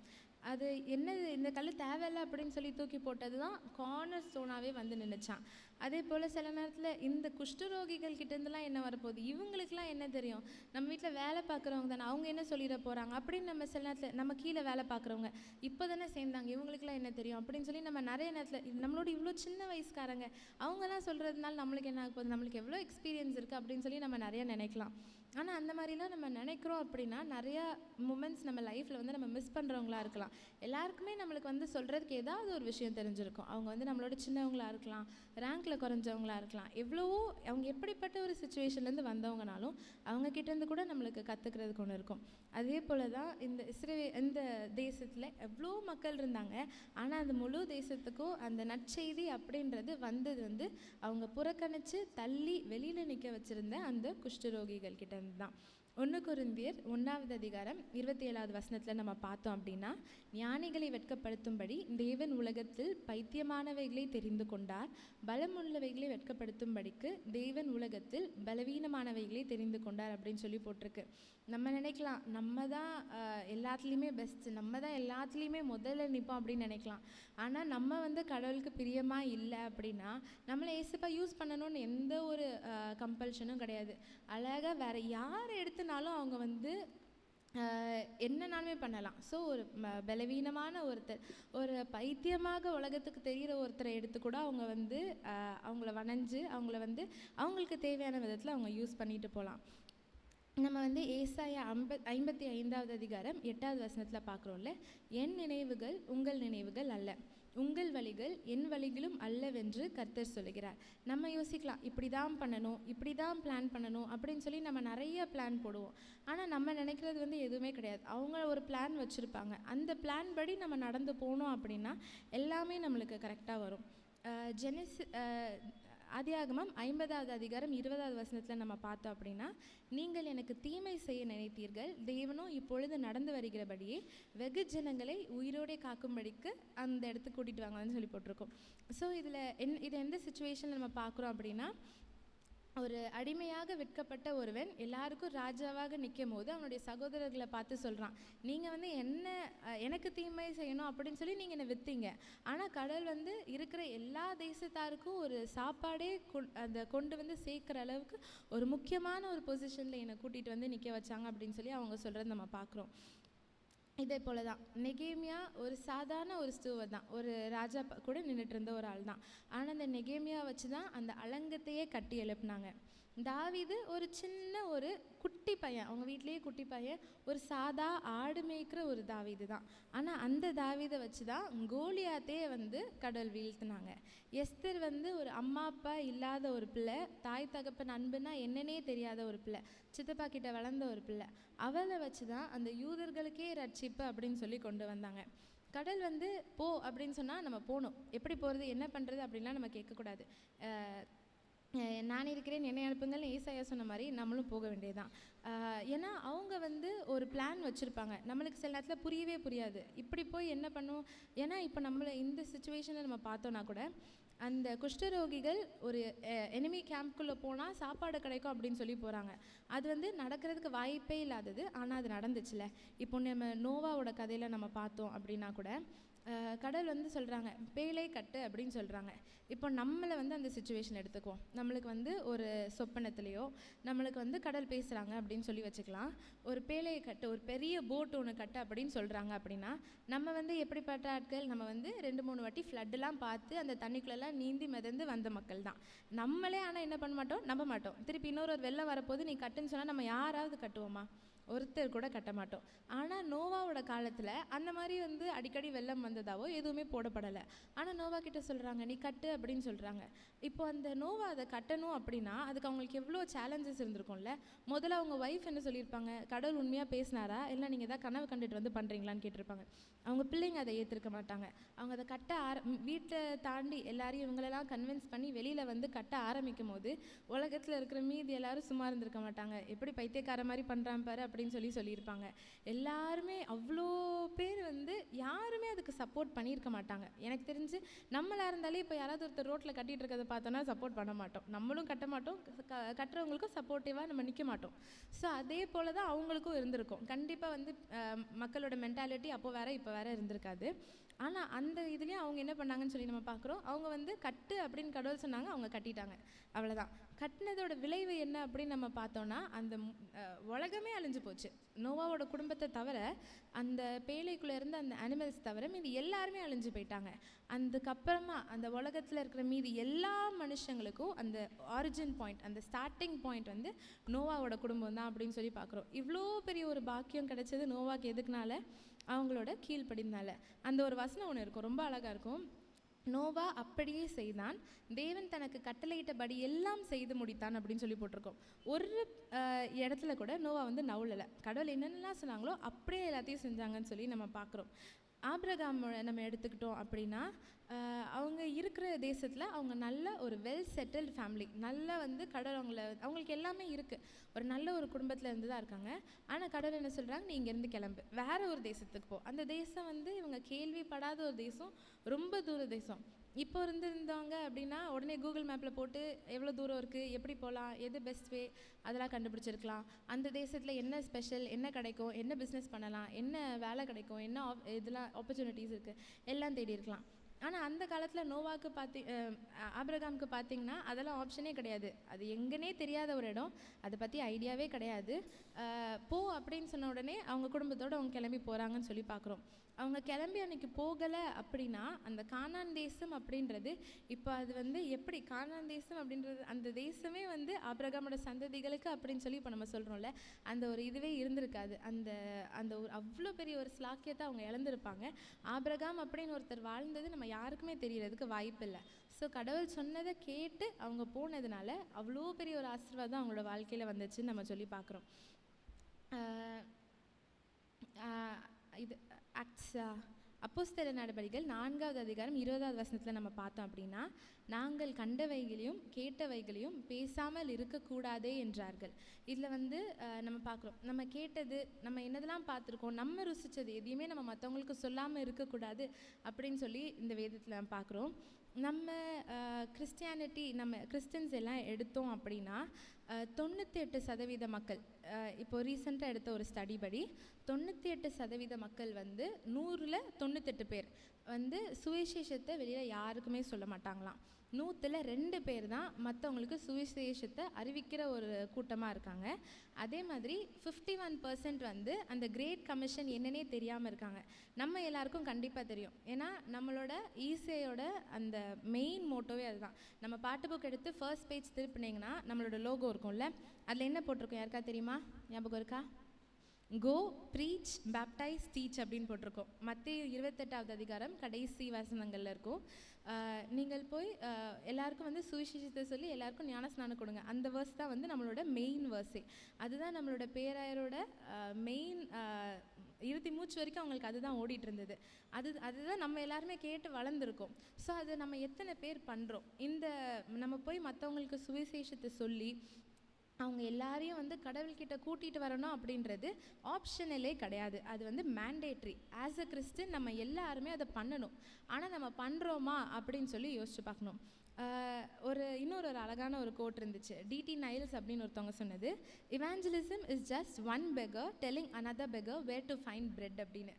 [SPEAKER 3] அது என்னது, இந்த கல் தேவையில்லை அப்படின்னு சொல்லி தூக்கி போட்டது தான் கார்னர் ஸ்டோனாகவே வந்து நின்றுச்சான். அதே போல் சில நேரத்தில் இந்த குஷ்டரோகிகள் கிட்டேருந்துலாம் என்ன வரப்போகுது, இவங்களுக்குலாம் என்ன தெரியும், நம்ம வீட்டில் வேலை பார்க்குறவங்க தானே, அவங்க என்ன சொல்லிட போகிறாங்க அப்படின்னு நம்ம சில நேரத்தில் நம்ம கீழே வேலை பார்க்குறவங்க இப்போ தானே சேர்ந்தாங்க, இவங்களுக்குலாம் என்ன தெரியும் அப்படின்னு சொல்லி நம்ம நிறைய நேரத்தில் நம்மளோட இவ்வளோ சின்ன வயசுக்காரங்க அவங்கெல்லாம் சொல்கிறதுனால நம்மளுக்கு என்ன ஆக போகுது, நம்மளுக்கு எவ்வளோ எக்ஸ்பீரியன்ஸ் இருக்குது அப்படின்னு சொல்லி நம்ம நிறையா நினைக்கலாம். ஆனால் அந்த மாதிரிலாம் நம்ம நினைக்கிறோம் அப்படின்னா நிறையா மூமெண்ட்ஸ் நம்ம லைஃப்பில் வந்து நம்ம மிஸ் பண்ணுறவங்களா இருக்கலாம். எல்லாருக்குமே நம்மளுக்கு வந்து சொல்கிறதுக்கு ஏதாவது ஒரு விஷயம் தெரிஞ்சிருக்கும். அவங்க வந்து நம்மளோட சின்னவங்களாக இருக்கலாம், ரேங்க்கில் குறைஞ்சவங்களாக இருக்கலாம், எவ்வளவோ அவங்க எப்படிப்பட்ட ஒரு சுச்சுவேஷன்லேருந்து வந்தவங்கனாலும் அவங்கக்கிட்டேருந்து கூட நம்மளுக்கு கற்றுக்கிறதுக்கு ஒன்று இருக்கும். அதே போல் தான் இந்த தேசத்தில் எவ்வளோ மக்கள் இருந்தாங்க, ஆனால் அந்த முழு தேசத்துக்கும் அந்த நற்செய்தி அப்படின்றது வந்தது வந்து அவங்க புறக்கணித்து தள்ளி வெளியில் நிற்க வச்சுருந்த அந்த குஷ்டரோகிகள் கிட்ட தான். 1 கொரிந்தியர் 1வது அதிகாரம் 27வது வசனத்தில் நம்ம பார்த்தோம் அப்படின்னா, ஞானிகளை வெட்கப்படுத்தும்படி தேவன் உலகத்தில் பைத்தியமானவைகளை தெரிந்து கொண்டார், பலமுள்ளவைகளை வெட்கப்படுத்தும்படிக்கு தேவன் உலகத்தில் பலவீனமானவைகளை தெரிந்து கொண்டார் அப்படின்னு சொல்லி போட்டிருக்கு. நம்ம நினைக்கலாம் நம்ம தான் எல்லா எல்லாத்துலேயுமே பெஸ்ட்டு, நம்ம தான் எல்லாத்துலேயுமே முதல்ல நிற்போம் அப்படின்னு நினைக்கலாம். ஆனால் நம்ம வந்து கடவுளுக்கு பிரியமாக இல்லை அப்படின்னா நம்மளை ஏசப்பா யூஸ் பண்ணணும்னு எந்த ஒரு கம்பல்ஷனும் கிடையாது. அழகாக வேறு யார் எடுத்துனாலும் அவங்க வந்து என்னன்னாலுமே பண்ணலாம். ஸோ ஒரு பலவீனமான ஒருத்தர், ஒரு பைத்தியமாக உலகத்துக்கு தெரிகிற ஒருத்தரை எடுத்து கூட அவங்க வந்து அவங்கள வணைஞ்சு அவங்கள வந்து அவங்களுக்கு தேவையான விதத்தில் அவங்க யூஸ் பண்ணிட்டு போகலாம். நம்ம வந்து ஏசாயா 55வது அதிகாரம் 8வது வசனத்தில் பார்க்குறோம்ல, என் நினைவுகள் உங்கள் நினைவுகள் அல்ல, உங்கள் வழிகள் என் வழிகளும் அல்லவென்று கர்த்தர் சொல்லுகிறார். நம்ம யோசிக்கலாம், இப்படி தான் பண்ணணும், இப்படி தான் பிளான் பண்ணணும் அப்படின்னு சொல்லி நம்ம நிறைய பிளான் போடுவோம். ஆனால் நம்ம நினைக்கிறது வந்து எதுவுமே கிடையாது. அவங்க ஒரு பிளான் வச்சுருப்பாங்க, அந்த பிளான் படி நம்ம நடந்து போனோம் அப்படின்னா எல்லாமே நம்மளுக்கு கரெக்டாக வரும். ஆதியாகமம் 50வது அதிகாரம் 20வது வசனத்தில் நம்ம பார்த்தோம் அப்படின்னா, நீங்கள் எனக்கு தீமை செய்ய நினைத்தீர்கள், தேவனோ இப்பொழுது நடந்து வருகிறபடியே வெகு ஜனங்களை உயிரோடே காக்கும்படிக்கு அந்த இடத்துக்கு கூட்டிகிட்டு வாங்கன்னு சொல்லி போட்டிருக்கோம். ஸோ இதில் இது எந்த சுச்சுவேஷனில் நம்ம பார்க்குறோம் அப்படின்னா, ஒரு அடிமையாக விற்கப்பட்ட ஒருவன் எல்லாருக்கும் ராஜாவாக நிற்கும் போது அவனுடைய சகோதரர்களை பார்த்து சொல்கிறான், நீங்கள் வந்து எனக்கு தீமை செய்யணும் அப்படின்னு சொல்லி நீங்கள் என்னை விற்றீங்க, ஆனால் கடவுள் வந்து இருக்கிற எல்லா தேசத்தாருக்கும் ஒரு சாப்பாடே கொண்டு வந்து சேர்க்குற அளவுக்கு ஒரு முக்கியமான ஒரு பொசிஷனில் என்னை கூட்டிகிட்டு வந்து நிற்க வச்சாங்க அப்படின்னு சொல்லி அவங்க சொல்கிறத நம்ம பார்க்குறோம். இதே போல தான் நெகேமியா ஒரு சாதாரண ஒரு ஸ்டூவர் தான், ஒரு ராஜா கூட நின்றுட்டு இருந்த ஒரு ஆள் தான். ஆனால் அந்த நெகேமியா வச்சு தான் அந்த அலங்கத்தையே கட்டி எழுப்புனாங்க. தாவீது ஒரு சின்ன ஒரு குட்டி பையன், அவங்க வீட்லேயே குட்டி பையன், ஒரு சாதா ஆடு மேய்க்கிற ஒரு தாவீது தான். ஆனால் அந்த தாவீதை வச்சு தான் கோலியாத்தையே வந்து கடவுள் வீழ்த்தினாங்க. எஸ்தர் வந்து ஒரு அம்மா அப்பா இல்லாத ஒரு பிள்ளை, தாய் தகப்பன் அன்புனா என்னன்னே தெரியாத ஒரு பிள்ளை, சித்தப்பா கிட்ட வளர்ந்த ஒரு பிள்ளை, அவளை வச்சு தான் அந்த யூதர்களுக்கே ரட்சிப்பு அப்படின்னு சொல்லி கொண்டு வந்தாங்க. கடவுள் வந்து போ அப்படின்னு சொன்னால் நம்ம போகணும், எப்படி போகிறது என்ன பண்ணுறது அப்படின்லாம் நம்ம கேட்கக்கூடாது. நான் இருக்கிறேன் என்னை அனுப்புங்கள்னு ஏசாயா சொன்ன மாதிரி நம்மளும் போக வேண்டியதுதான். ஏன்னா அவங்க வந்து ஒரு பிளான் வச்சுருப்பாங்க, நம்மளுக்கு சில நேரத்தில் புரியவே புரியாது, இப்படி போய் என்ன பண்ணும். ஏன்னா இப்போ நம்மளை இந்த சுச்சுவேஷனில் நம்ம பார்த்தோன்னா கூட அந்த குஷ்டரோகிகள் ஒரு எனிமி கேம்ப்குள்ளே போனால் சாப்பாடு கிடைக்கும் அப்படின்னு சொல்லி போகிறாங்க. அது வந்து நடக்கிறதுக்கு வாய்ப்பே இல்லாதது, ஆனால் அது நடந்துச்சுல. இப்போ நம்ம நோவாவோட கதையில் நம்ம பார்த்தோம் அப்படின்னா கூட கடவுள் வந்து சொல்கிறாங்க பேழை கட்டு அப்படின்னு சொல்கிறாங்க. இப்போ நம்மளை வந்து அந்த சுச்சுவேஷன் எடுத்துக்குவோம், நம்மளுக்கு வந்து ஒரு சொப்பனத்துலேயோ நம்மளுக்கு வந்து கடவுள் பேசுகிறாங்க அப்படின்னு சொல்லி வச்சுக்கலாம். ஒரு பேழையை கட்டு, ஒரு பெரிய போட் ஒன்று கட்டு அப்படின்னு சொல்கிறாங்க அப்படின்னா நம்ம வந்து எப்படிப்பட்ட ஆட்கள், நம்ம வந்து 2-3 வாட்டி ஃப்ளட்டெலாம் பார்த்து அந்த தண்ணிக்குள்ளெல்லாம் நீந்தி மிதந்து வந்த மக்கள் தான் நம்மளே. ஆனால் என்ன பண்ண மாட்டோம், நம்ப மாட்டோம். திருப்பி இன்னொரு வெள்ளம் வரப்போது நீ கட்டுன்னு சொன்னால் நம்ம யாராவது கட்டுவோமா? ஒருத்தர் கூட கட்ட மாட்டோம். ஆனால் நோவாவோட காலத்தில் அந்த மாதிரி வந்து அடிக்கடி வெள்ளம் வந்ததாவோ எதுவுமே போடப்படலை. ஆனால் நோவா கிட்ட சொல்கிறாங்க நீ கட்டு அப்படின்னு சொல்கிறாங்க. இப்போ அந்த நோவா அதை கட்டணும் அப்படின்னா அதுக்கு அவங்களுக்கு எவ்வளோ சேலஞ்சஸ் இருந்திருக்கும்ல. முதல்ல அவங்க ஒய்ஃப் என்ன சொல்லியிருப்பாங்க, கடவுள் உண்மையாக பேசினாரா இல்லை நீங்கள் ஏதாவது கனவு கண்டுட்டு வந்து பண்ணுறீங்களான்னு கேட்டிருப்பாங்க. அவங்க பிள்ளைங்க அதை ஏற்றிருக்க மாட்டாங்க. அவங்க அதை கட்ட வீட்டை தாண்டி எல்லாரையும் இவங்களெல்லாம் கன்வின்ஸ் பண்ணி வெளியில் வந்து கட்ட ஆரம்பிக்கும் போது உலகத்தில் இருக்கிற மீதி எல்லாரும் சும்மா இருந்திருக்க மாட்டாங்க. எப்படி பைத்தியக்கார மாதிரி பண்ணுறான் பாரு அப்படின்னு சொல்லியிருப்பாங்க. எல்லாருமே அவ்வளோ பேர் வந்து யாருமே அதுக்கு சப்போர்ட் பண்ணியிருக்க மாட்டாங்க. எனக்கு தெரிஞ்சு நம்மளாக இருந்தாலே இப்போ யாராவது ஒருத்தர் ரோட்டில் கட்டிகிட்டு இருக்கிறத பார்த்தோன்னா சப்போர்ட் பண்ண மாட்டோம், நம்மளும் கட்ட மாட்டோம், கட்டுறவங்களுக்கும் சப்போர்ட்டிவாக நம்ம நிற்க மாட்டோம். ஸோ அதே போல் தான் அவங்களுக்கும் இருந்திருக்கும். கண்டிப்பாக வந்து மக்களோட மென்டாலிட்டி அப்போ வேறு இப்போ வேறு இருந்திருக்காது. ஆனால் அந்த இதுலேயும் அவங்க என்ன பண்ணாங்கன்னு சொல்லி நம்ம பார்க்குறோம். அவங்க வந்து கட்டு அப்படின்னு கடவுள் சொன்னாங்க, அவங்க கட்டிட்டாங்க, அவ்வளோதான். கட்டினதோட விளைவு என்ன அப்படின்னு நம்ம பார்த்தோன்னா அந்த உலகமே அழிஞ்சு போச்சு. நோவாவோட குடும்பத்தை தவிர அந்த பேழைக்குள்ளே இருந்த அந்த அனிமல்ஸ் தவிர மீதி எல்லாருமே அழிஞ்சு போயிட்டாங்க. அதுக்கப்புறமா அந்த உலகத்தில் இருக்கிற மீதி எல்லா மனுஷங்களுக்கும் அந்த ஆரிஜின் பாயிண்ட், அந்த ஸ்டார்டிங் பாயிண்ட் வந்து நோவாவோட குடும்பம் தான் அப்படின்னு சொல்லி பார்க்குறோம். இவ்வளோ பெரிய ஒரு பாக்கியம் கிடைச்சது நோவாக்கு எதுக்குனால, அவங்களோட கீழ்ப்படினால. அந்த ஒரு வசனம் ஒன்று இருக்கும், ரொம்ப அழகாக இருக்கும். நோவா அப்படியே செய்தான், தேவன் தனக்கு கட்டளையிட்டபடி எல்லாம் செய்து முடித்தான் அப்படின்னு சொல்லி போட்டிருக்கோம். ஒரு இடத்துல கூட நோவா வந்து நவுலலை, கடவுள் என்னென்னலாம் சொன்னாங்களோ அப்படியே எல்லாத்தையும் செஞ்சாங்கன்னு சொல்லி நம்ம பார்க்குறோம். ஆபிரகாம் நம்ம எடுத்துக்கிட்டோம் அப்படின்னா அவங்க இருக்கிற தேசத்தில் அவங்க நல்ல ஒரு வெல் செட்டில்டு ஃபேமிலி, நல்லா வந்து கடவுள் அவங்களுக்கு எல்லாமே இருக்குது, ஒரு நல்ல ஒரு குடும்பத்தில் இருந்து தான் இருக்காங்க. ஆனால் கடவுள் என்ன சொல்கிறாங்க, நீ இங்கேருந்து கிளம்பு, வேறு ஒரு தேசத்துக்கு போ. அந்த தேசம் வந்து இவங்க கேள்விப்படாத ஒரு தேசம், ரொம்ப தூர தேசம். இப்போ இருந்தவங்க அப்படின்னா உடனே கூகுள் மேப்பில் போட்டு எவ்வளோ தூரம் இருக்குது, எப்படி போகலாம், எது பெஸ்ட் வே, அதெல்லாம் கண்டுபிடிச்சிருக்கலாம். அந்த தேசத்தில் என்ன ஸ்பெஷல், என்ன கிடைக்கும், என்ன பிஸ்னஸ் பண்ணலாம், என்ன வேலை கிடைக்கும், என்ன இதெல்லாம் ஆப்பர்ச்சுனிட்டிஸ் இருக்குது, எல்லாம் தேடி இருக்கலாம். ஆனால் அந்த காலத்தில் நோவாக்கு ஆபிரகாமுக்கு பார்த்தீங்கன்னா அதெல்லாம் ஆப்ஷனே கிடையாது. அது எங்கன்னே தெரியாத ஒரு இடம், அதை பற்றி ஐடியாவே கிடையாது. போ அப்படின்னு சொன்ன உடனே அவங்க குடும்பத்தோடு அவங்க கிளம்பி போகிறாங்கன்னு சொல்லி பார்க்குறோம். அவங்க கிளம்பி அன்றைக்கி போகலை அப்படின்னா அந்த கானான் தேசம் அப்படின்றது, இப்போ அது வந்து எப்படி கானான் தேசம் அப்படின்றது, அந்த தேசமே வந்து ஆபிரகாமோட சந்ததிகளுக்கு அப்படின்னு சொல்லி இப்போ நம்ம சொல்கிறோம்ல, அந்த ஒரு இதுவே இருந்திருக்காது. அந்த ஒரு அவ்வளோ பெரிய ஒரு ஸ்லாக்கியத்தை அவங்க இழந்திருப்பாங்க. ஆபிரகாம் அப்படின்னு ஒருத்தர் வாழ்ந்தது நம்ம யாருக்குமே தெரியறதுக்கு வாய்ப்பு இல்லை. ஸோ கடவுள் சொன்னதை கேட்டு அவங்க போனதுனால அவ்வளோ பெரிய ஒரு ஆசீர்வாதம் அவங்களோட வாழ்க்கையில் வந்துச்சுன்னு நம்ம சொல்லி பார்க்குறோம். இது அப்போஸ்தலர் நடபடிகள் 4வது அதிகாரம் 20வது வசனத்தில் நம்ம பார்த்தோம் அப்படின்னா, நாங்கள் கண்டவைகளையும் கேட்டவைகளையும் பேசாமல் இருக்கக்கூடாதே என்றார்கள். இதில் வந்து நம்ம பார்க்குறோம், நம்ம கேட்டது, நம்ம என்னதெல்லாம் பார்த்துருக்கோம், நம்ம ருசித்தது எதையுமே நம்ம மற்றவங்களுக்கு சொல்லாமல் இருக்கக்கூடாது அப்படின்னு சொல்லி இந்த வேதத்தில் நம்ம பார்க்குறோம். நம்ம கிறிஸ்டியானிட்டி, நம்ம கிறிஸ்டின்ஸ் எல்லாம் எடுத்தோம் அப்படின்னா 98% மக்கள், இப்போ ரீசெண்டாக எடுத்த ஒரு ஸ்டடி படி 98% மக்கள் வந்து 100ல் 98 பேர் வந்து சுவிசேஷத்தை வெளியில் யாருக்குமே சொல்ல மாட்டாங்களாம். 100ல் 2 பேர் தான் மற்றவங்களுக்கு சுவிசேஷத்தை அறிவிக்கிற ஒரு கூட்டமாக இருக்காங்க. அதே மாதிரி 51% வந்து அந்த கிரேட் கமிஷன் என்னன்னே தெரியாமல் இருக்காங்க. நம்ம எல்லாருக்கும் கண்டிப்பாக தெரியும், ஏன்னா நம்மளோட ஈசையோட அந்த மெயின் மோட்டோவே அதுதான். நம்ம பாட்டு புக் எடுத்து ஃபர்ஸ்ட் பேஜ் திருப்பினீங்கன்னா நம்மளோட லோகோ இருக்கும்ல, அதில் என்ன போட்டிருக்கோம் யாருக்கா தெரியுமா? ஞாபகம் இருக்கா? கோ ப்ரீச் பேப்டைஸ் டீச் அப்படின்னு போட்டிருக்கோம். மத்தேயு 28வது அதிகாரம் கடைசி வசனங்களில் இருக்கும். நீங்கள் போய் எல்லாருக்கும் வந்து சுவிசேஷத்தை சொல்லி எல்லாருக்கும் ஞானஸ்நானம் கொடுங்க. அந்த வேர்ஸ் தான் வந்து நம்மளோட மெயின் வேர்ஸே. அதுதான் நம்மளோட பேராயரோட மெயின் இறுதி மூச்சு வரைக்கும் அவங்களுக்கு அதுதான் ஓடிட்டு இருந்தது. அதுதான் நம்ம எல்லாருமே கேட்டு வளர்ந்துருக்கோம். ஸோ அதை நம்ம எத்தனை பேர் பண்ணுறோம்? நம்ம போய் மற்றவங்களுக்கு சுவிசேஷத்தை சொல்லி அவங்க எல்லாரையும் வந்து கடவுள்கிட்ட கூட்டிகிட்டு வரணும் அப்படின்றது ஆப்ஷனலே கிடையாது. அது வந்து மேண்டேட்ரி. ஆஸ் அ கிறிஸ்டின் நம்ம எல்லாருமே அதை பண்ணணும். ஆனால் நம்ம பண்ணுறோமா அப்படின்னு சொல்லி யோசிச்சு பார்க்கணும். இன்னொரு அழகான ஒரு கோட் இருந்துச்சு. டிடி நைல்ஸ் அப்படின்னு ஒருத்தவங்க சொன்னது, evangelism is just one beggar telling another beggar where to find bread அப்படின்னு.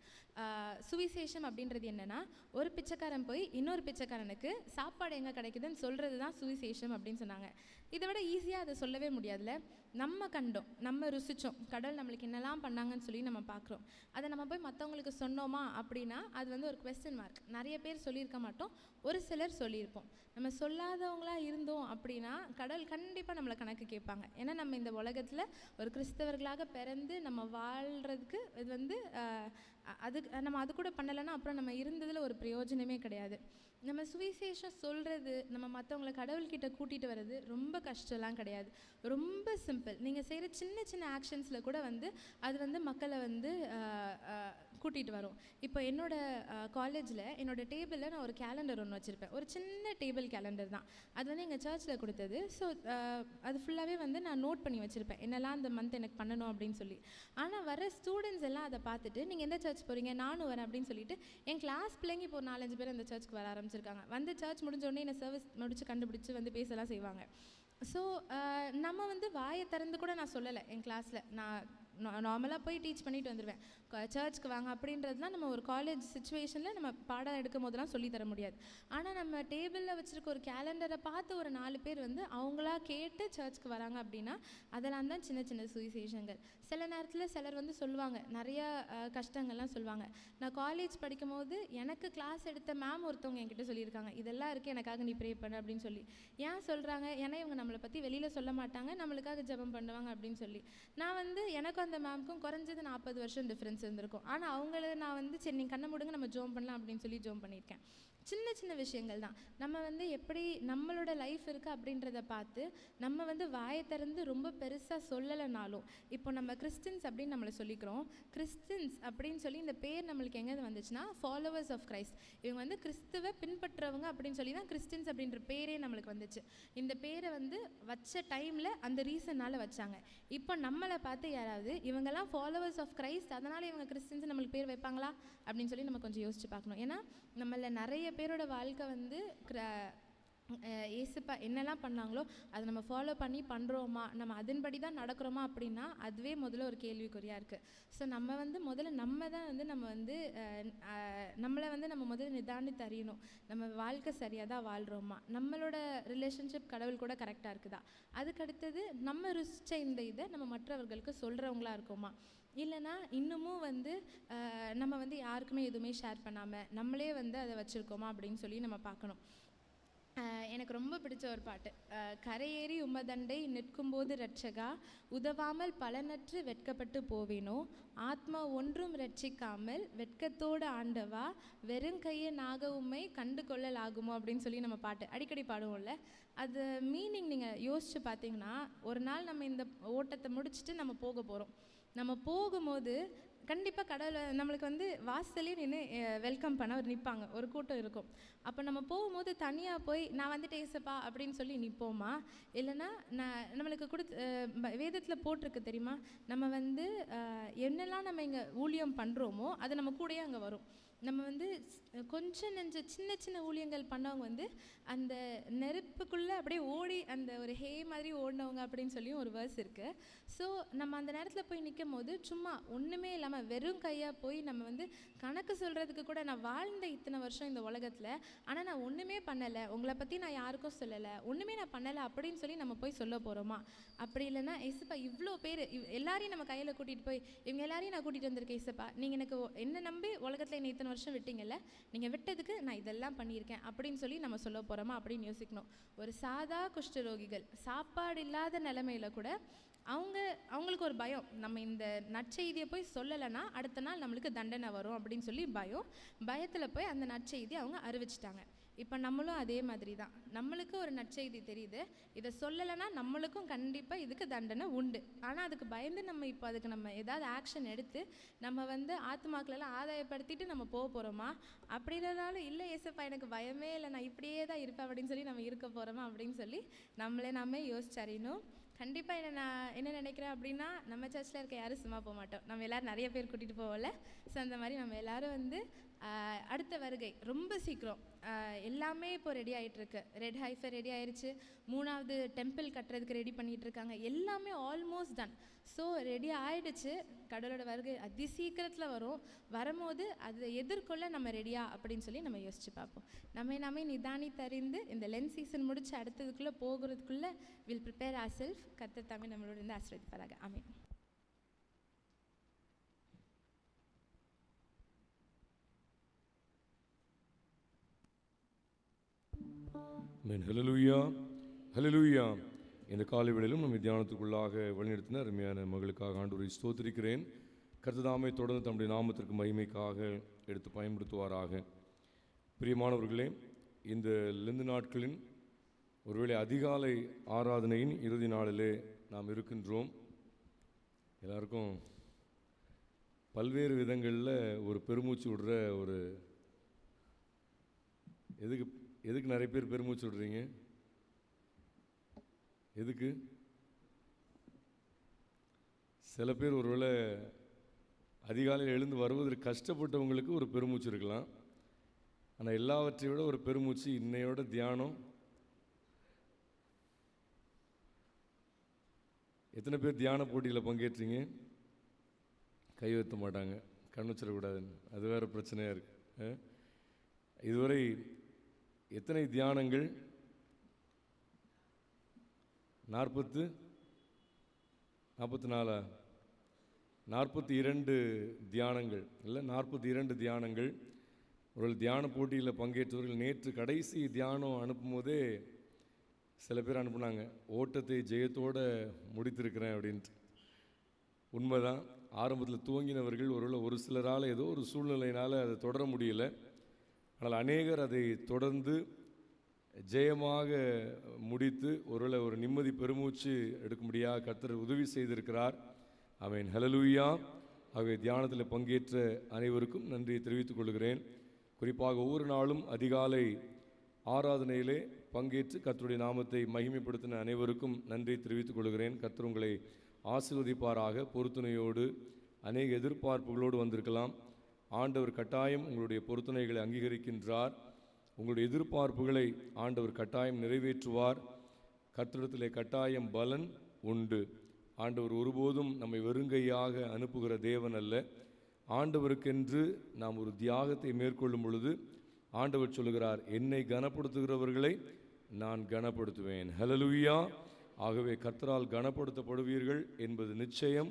[SPEAKER 3] சுவிசேஷம் அப்படின்றது என்னென்னா, ஒரு பிச்சைக்காரன் போய் இன்னொரு பிச்சைக்காரனுக்கு சாப்பாடு எங்கே கிடைக்குதுன்னு சொல்கிறது தான் சுவிசேஷம் அப்படின்னு சொன்னாங்க. இதை விட ஈஸியாக அதை சொல்லவே முடியாதுல்ல. நம்ம கண்டோம், நம்ம ருசித்தோம், கடவுள் நம்மளுக்கு என்னெல்லாம் பண்ணாங்கன்னு சொல்லி நம்ம பார்க்குறோம். அதை நம்ம போய் மற்றவங்களுக்கு சொன்னோமா அப்படின்னா அது வந்து ஒரு குவெஸ்டன் மார்க். நிறைய பேர் சொல்லியிருக்க மாட்டோம், ஒரு சிலர் சொல்லியிருப்போம். நம்ம சொல்லாதவங்களா இருந்தோம் அப்படின்னா கடவுள் கண்டிப்பாக நம்மளை கணக்கு கேட்பாங்க. ஏன்னா நம்ம இந்த உலகத்தில் ஒரு கிறிஸ்தவர்களாக பிறந்து நம்ம வாழ்கிறதுக்கு இது வந்து நம்ம அது கூட பண்ணலைன்னா அப்புறம் நம்ம இருந்ததில் ஒரு பிரயோஜனமே கிடையாது. நம்ம சுவிசேஷம் சொல்கிறது, நம்ம மற்றவங்களை கடவுள்கிட்ட கூட்டிகிட்டு வர்றது ரொம்ப கஷ்டம்லாம் கிடையாது. ரொம்ப சிம்பிள். நீங்கள் செய்கிற சின்ன சின்ன ஆக்ஷன்ஸில் கூட வந்து அது வந்து மக்களை வந்து கூட்டிகிட்டு வரும். இப்போ என்னோடய காலேஜில் என்னோடய டேபிளில் நான் ஒரு கேலண்டர் ஒன்று வச்சுருப்பேன். ஒரு சின்ன டேபிள் கேலண்டர் தான். அது வந்து எங்கள் சர்ச்சில் கொடுத்தது. ஸோ அது ஃபுல்லாகவே வந்து நான் நோட் பண்ணி வச்சுருப்பேன், என்னெல்லாம் அந்த மந்த் எனக்கு பண்ணணும் அப்படின்னு சொல்லி. ஆனால் வர ஸ்டூடெண்ட்ஸ் எல்லாம் அதை பார்த்துட்டு, நீங்கள் எந்த சர்ச் போகிறீங்க, நானும் வரேன் அப்படின்னு சொல்லிட்டு என் கிளாஸ் பிள்ளைங்க இப்போ 4-5 பேர் அந்த சர்ச்சுக்கு வர ஆரம்பிச்சிருக்காங்க. வந்து சர்ச் முடிஞ்சோடனே என்னை சர்வீஸ் முடிச்சு கண்டுபிடிச்சி வந்து பேசலாம் செய்வாங்க. ஸோ நம்ம வந்து வாயை திறந்து கூட நான் சொல்லலை. என் கிளாஸில் நான் நார்மலாக போய் டீச் பண்ணிட்டு வந்துடுவேன். சர்ச்சுக்கு வாங்க அப்படின்றதுலாம் நம்ம ஒரு காலேஜ் சுச்சுவேஷனில் நம்ம பாடம் எடுக்கும் போதெல்லாம் சொல்லித்தர முடியாது. ஆனால் நம்ம டேபிளில் வச்சுருக்க ஒரு கேலண்டரை பார்த்து ஒரு 4 பேர் வந்து அவங்களா கேட்டு சர்ச்சுக்கு வராங்க அப்படின்னா அதெல்லாம் தான் சின்ன சின்ன சுவிசேஷங்கள். சில நேரத்தில் சிலர் வந்து சொல்லுவாங்க, நிறையா கஷ்டங்கள்லாம் சொல்லுவாங்க. நான் காலேஜ் படிக்கும் போது எனக்கு கிளாஸ் எடுத்த மேம் ஒருத்தவங்க என்கிட்ட சொல்லியிருக்காங்க, இதெல்லாம் இருக்குது எனக்காக நீ ப்ரே பண்ணு அப்படின்னு சொல்லி. ஏன் சொல்கிறாங்க? ஏன்னா இவங்க நம்மளை பற்றி வெளியில் சொல்ல மாட்டாங்க, நம்மளுக்காக ஜெபம் பண்ணுவாங்க அப்படின்னு சொல்லி. நான் வந்து எனக்கும் அந்த மேம்க்கும் குறைஞ்சது 40 வருஷம் டிஃப்ரென்ஸ் இருந்திருக்கும். ஆனால் அவங்கள நான் வந்து சரி நீங்கள் கண்ணை மூடுங்க நம்ம ஜோம் பண்ணலாம் அப்படின்னு சொல்லி ஜோம் பண்ணியிருக்கேன். சின்ன சின்ன விஷயங்கள் தான். நம்ம வந்து எப்படி நம்மளோட லைஃப் இருக்குது அப்படின்றத பார்த்து நம்ம வந்து வாயை திறந்து ரொம்ப பெருசாக சொல்லலைனாலும், இப்போ நம்ம கிறிஸ்டின்ஸ் அப்படின்னு நம்மளை சொல்லிக்கிறோம். கிறிஸ்டின்ஸ் அப்படின்னு சொல்லி இந்த பேர் நம்மளுக்கு எங்கேருந்து வந்துச்சுன்னா, ஃபாலோவர்ஸ் ஆஃப் கிரைஸ்ட். இவங்க வந்து கிறிஸ்துவை பின்பற்றவங்க அப்படின்னு சொல்லி தான் கிறிஸ்டின்ஸ் அப்படின்ற பேரே நம்மளுக்கு வந்துச்சு. இந்த பேரை வந்து வச்ச டைமில் அந்த ரீசன்னால் வச்சாங்க. இப்போ நம்மளை பார்த்து யாராவது இவங்கெல்லாம் ஃபாலோவர்ஸ் ஆஃப் கிரைஸ்ட் அதனால் இவங்க கிறிஸ்டின்ஸ் நம்மளுக்கு பேர் வைப்பாங்களா அப்படின்னு சொல்லி நம்ம கொஞ்சம் யோசிச்சு பார்க்கணும். ஏன்னா நம்மள நிறைய பேரோட வாழ்க்கை வந்து ஏசுப்பா என்னெல்லாம் பண்ணாங்களோ அதை நம்ம ஃபாலோ பண்ணி பண்ணுறோமா, நம்ம அதன்படி தான் நடக்கிறோமா அப்படின்னா அதுவே முதல்ல ஒரு கேள்விக்குறியாக இருக்குது. ஸோ நம்ம வந்து முதல்ல நம்ம தான் வந்து நம்மளை வந்து நம்ம முதல்ல நிதானித்து அறியணும். நம்ம வாழ்க்கை சரியாக தான் வாழ்கிறோமா, நம்மளோட ரிலேஷன்ஷிப் கடவுள் கூட கரெக்டாக இருக்குதா, அதுக்கடுத்தது நம்ம ருசிச்ச இந்த இதை நம்ம மற்றவர்களுக்கு சொல்கிறவங்களா இருக்கோமா, இல்லைனா இன்னமும் வந்து நம்ம வந்து யாருக்குமே எதுவுமே ஷேர் பண்ணாமல் நம்மளே வந்து அதை வச்சுருக்கோமா அப்படின்னு சொல்லி நம்ம பார்க்கணும். எனக்கு ரொம்ப பிடிச்ச ஒரு பாட்டு, கரையேறி உமதண்டை நிற்கும்போது இரட்சகா, உதவாமல் பலனற்று வெட்கப்பட்டு போவேனோ, ஆத்மா ஒன்றும் ரட்சிக்காமல் வெட்கத்தோடு ஆண்டவா, வெறுங்கைய நாக உம்மை கண்டு கொள்ளலாகுமோ அப்படின்னு சொல்லி நம்ம பாட்டு அடிக்கடி பாடுவோம்ல. அது மீனிங் நீங்கள் யோசித்து பார்த்தீங்கன்னா, ஒரு நாள் நம்ம இந்த ஓட்டத்தை முடிச்சுட்டு நம்ம போக போகிறோம். நம்ம போகும்போது கண்டிப்பாக கடவுள் நம்மளுக்கு வந்து வாசலே நின்று வெல்கம் பண்ண ஒரு நிற்பாங்க, ஒரு கூட்டம் இருக்கும். அப்போ நம்ம போகும்போது தனியாக போய் நான் வந்துட்டு ஏசப்பா அப்படின்னு சொல்லி நிற்போமா, இல்லைன்னா நம்மளுக்கு வேதத்தில் போட்டிருக்கு தெரியுமா, நம்ம வந்து என்னெல்லாம் நம்ம இங்கே ஊழியம் பண்ணுறோமோ அது நம்ம கூடயே அங்கே வரும். நம்ம வந்து கொஞ்சம் சின்ன சின்ன ஊழியங்கள் பண்ணவங்க வந்து அந்த நெருப்புக்குள்ளே அப்படியே ஓடி அந்த ஒரு ஹே மாதிரி ஓடினவங்க அப்படின்னு சொல்லி ஒரு வேர்ஸ் இருக்குது. ஸோ நம்ம அந்த நேரத்தில் போய் நிற்கும் போது சும்மா ஒன்றுமே இல்லாமல் வெறும் கையாக போய் நம்ம வந்து கணக்கு சொல்கிறதுக்கு கூட, நான் வாழ்ந்த இத்தனை வருஷம் இந்த உலகத்தில் ஆனால் நான் ஒன்றுமே பண்ணலை, உங்களை பற்றி நான் யாருக்கும் சொல்லலை, ஒன்றுமே நான் பண்ணலை அப்படின்னு சொல்லி நம்ம போய் சொல்ல போகிறோமா? அப்படி இல்லைன்னா ஏசப்பா இவ்வளோ பேர் எல்லாரையும் நம்ம கையில் கூட்டிகிட்டு போய் இவங்க எல்லாரையும் நான் கூட்டிகிட்டு வந்திருக்கேன் ஏசப்பா, நீங்கள் எனக்கு என்ன நம்பி உலகத்தில் என்னை இத்தனை வருஷம் விட்டீங்கல்ல, நீங்கள் விட்டதுக்கு நான் இதெல்லாம் பண்ணியிருக்கேன் அப்படின்னு சொல்லி நம்ம சொல்ல போகிறோமா அப்படின்னு யோசிக்கணும். ஒரு சாதா குஷ்டரோகிகள் சாப்பாடு இல்லாத நிலைமையில கூட அவங்களுக்கு ஒரு பயம், நம்ம இந்த நற்செய்தியை போய் சொல்லலைன்னா அடுத்த நாள் நம்மளுக்கு தண்டனை வரும் அப்படின்னு சொல்லி பயத்தில் போய் அந்த நற்செய்தியை அவங்க அறிவிச்சிட்டாங்க. இப்போ நம்மளும் அதே மாதிரி தான், நம்மளுக்கு ஒரு நற்செய்தி தெரியுது, இதை சொல்லலைன்னா நம்மளுக்கும் கண்டிப்பாக இதுக்கு தண்டனை உண்டு. ஆனால் அதுக்கு பயந்து நம்ம ஏதாவது ஆக்ஷன் எடுத்து நம்ம வந்து ஆத்மாக்களெல்லாம் ஆதாயப்படுத்திட்டு நம்ம போக போகிறோமா? அப்படின்றதாலும் இல்லை ஏசப்பா எனக்கு பயமே இல்லை, நான் இப்படியே தான் இருப்பேன் அப்படின்னு சொல்லி நம்ம இருக்க போகிறோமா அப்படின்னு சொல்லி நாமே யோசிச்சறியணும். கண்டிப்பாக நான் என்ன நினைக்கிறேன் அப்படின்னா, நம்ம சர்ச்சில் இருக்க யாரும் சும்மா போக மாட்டோம், நம்ம எல்லோரும் நிறைய பேர் கூட்டிகிட்டு போவோம்ல. ஸோ அந்த மாதிரி நம்ம எல்லோரும் வந்து அடுத்த வருகை ரொம்ப சீக்கிரம் எல்லாமே இப்போ ரெடி ஆகிட்டுருக்கு. ரெட் ஹைஃபை ரெடி ஆயிடுச்சு, 3வது டெம்பிள் கட்டுறதுக்கு ரெடி பண்ணிகிட்டு இருக்காங்க, எல்லாமே ஆல்மோஸ்ட் டன். ஸோ ரெடி ஆகிடுச்சு, கடவுளோட வருகை அதி சீக்கிரத்தில் வரும்போது அதை எதிர்கொள்ள நம்ம ரெடியா அப்படின்னு சொல்லி நம்ம யோசிச்சு பார்ப்போம். நம்ம நிதானித்தறிந்து இந்த லென்த் சீசன் முடிச்சு அடுத்ததுக்குள்ளே போகிறதுக்குள்ளே வில் ப்ரிப்பேர் ஆர் செல்ஃப். கர்த்தர் தாமே நம்மளோட இருந்து ஆசீர்வதிப்பாராக. ஆமென்.
[SPEAKER 2] ஹல்லேலூயா, ஹல்லேலூயா. இந்த காலை வேளையிலும் நம்ம தியானத்துக்குள்ளாக வழிநடத்தின அருமையான மகளுக்காக ஆண்டவரை ஸ்தோத்திரிக்கிறேன். கர்த்தர் தாமே தொடர்ந்து தம்முடைய நாமத்திற்கு மகிமைக்காக எடுத்து பயன்படுத்துவாராக. பிரியமானவர்களே, இந்த லெந்து நாட்களின் ஒருவேளை அதிகாலை ஆராதனையின் இறுதி நாளிலே நாம் இருக்கின்றோம். எல்லாருக்கும் பல்வேறு விதங்களில் ஒரு பெருமூச்சு விடுற ஒரு எதுக்கு நிறைய பேர் பெருமூச்சு விடுறீங்க? எதுக்கு? சில பேர் ஒருவேளை அதிகாலையில் எழுந்து வருவதற்கு கஷ்டப்பட்டவங்களுக்கு ஒரு பெருமூச்சு இருக்கலாம். ஆனால் எல்லாவற்றை விட ஒரு பெருமூச்சு இன்னையோட தியானம். எத்தனை பேர் தியான போட்டியில் பங்கேற்றீங்க? கை வைத்த மாட்டாங்க, கண்ணுச்சிடக்கூடாதுன்னு, அது வேறு பிரச்சனையாக இருக்குது. இதுவரை எத்தனை தியானங்கள்? 44 42 தியானங்கள் இல்லை, 42 தியானங்கள். ஒரு தியான போட்டியில் பங்கேற்றவர்கள் நேற்று கடைசி தியானம் அனுப்பும்போதே சில பேர் அனுப்புனாங்க, ஓட்டத்தை ஜெயத்தோடு முடித்திருக்கிறேன் அப்படின்ட்டு. உண்மைதான். ஆரம்பத்தில் துவங்கினவர்கள் ஒரு சிலரால் ஏதோ ஒரு சூழ்நிலையினால் அதை தொடர முடியலை. ஆனால் அநேகர் அதை தொடர்ந்து ஜெயமாக முடித்து ஒரு நிம்மதி பெருமூச்சு எடுக்கும்படியாக கர்த்தர் உதவி செய்திருக்கிறார். ஆமென், ஹல்லேலூயா. ஆகவே தியானத்தில் பங்கேற்ற அனைவருக்கும் நன்றியை தெரிவித்துக் கொள்கிறேன். குறிப்பாக ஒவ்வொரு நாளும் அதிகாலை ஆராதனையிலே பங்கேற்று கர்த்தருடைய நாமத்தை மகிமைப்படுத்தின அனைவருக்கும் நன்றியை தெரிவித்துக் கொள்கிறேன். கர்த்தர் உங்களை ஆசீர்வதிப்பாராக. பொறுத்துணையோடு அநேக எதிர்பார்ப்புகளோடு வந்திருக்கலாம். ஆண்டவர் கட்டாயம் உங்களுடைய பொருத்தனைகளை அங்கீகரிக்கின்றார். உங்களுடைய எதிர்பார்ப்புகளை ஆண்டவர் கட்டாயம் நிறைவேற்றுவார். கர்த்தரிடத்திலே கட்டாயம் பலன் உண்டு. ஆண்டவர் ஒருபோதும் நம்மை வெறுங்கையாக அனுப்புகிற தேவன் அல்ல. ஆண்டவருக்கென்று நாம் ஒரு தியாகத்தை மேற்கொள்ளும் பொழுது ஆண்டவர் சொல்லுகிறார், என்னை கனப்படுத்துகிறவர்களை நான் கனப்படுத்துவேன். ஹல்லேலூயா. ஆகவே கர்த்தரால் கனப்படுத்தப்படுவீர்கள் என்பது நிச்சயம்.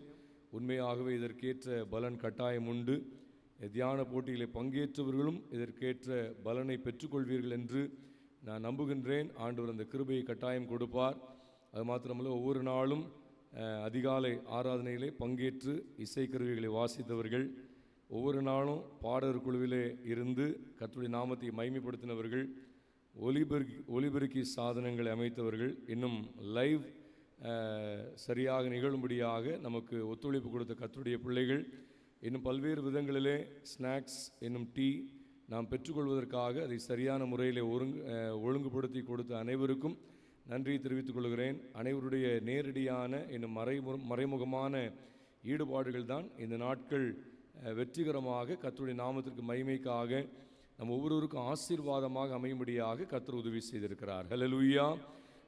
[SPEAKER 2] உண்மையாகவே இதற்கேற்ற பலன் கட்டாயம் உண்டு. தியான போட்டிகளை பங்கேற்றவர்களும் இதற்கேற்ற பலனை பெற்றுக்கொள்வீர்கள் என்று நான் நம்புகின்றேன். ஆண்டவர் அந்த கிருபையை கட்டாயம் கொடுப்பார். அது மாத்திரமல்ல, ஒவ்வொரு நாளும் அதிகாலை ஆராதனையிலே பங்கேற்று இசைக்கருவிகளை வாசித்தவர்கள், ஒவ்வொரு நாளும் பாடகர் குழுவிலே இருந்து கர்த்தருடைய நாமத்தை மகிமைப்படுத்தினவர்கள், ஒலிபெருக்கி சாதனங்களை அமைத்தவர்கள், இன்னும் லைவ் சரியாக நிகழும்படியாக நமக்கு ஒத்துழைப்பு கொடுத்த கர்த்தருடைய பிள்ளைகள், இன்னும் பல்வேறு விதங்களிலே ஸ்நாக்ஸ் இன்னும் டீ நாம் பெற்றுக்கொள்வதற்காக அதை சரியான முறையில் ஒழுங்குபடுத்தி கொடுத்த அனைவருக்கும் நன்றியை தெரிவித்துக் கொள்கிறேன். அனைவருடைய நேரடியான இன்னும் மறைமுகமான ஈடுபாடுகள் தான் இந்த நாட்கள் வெற்றிகரமாக கர்த்தருடைய நாமத்திற்கு மகிமைக்காக நம் ஒவ்வொருவருக்கும் ஆசீர்வாதமாக அமையும்படியாக கர்த்தர் உதவி செய்திருக்கிறார். ஹல்லேலூயா.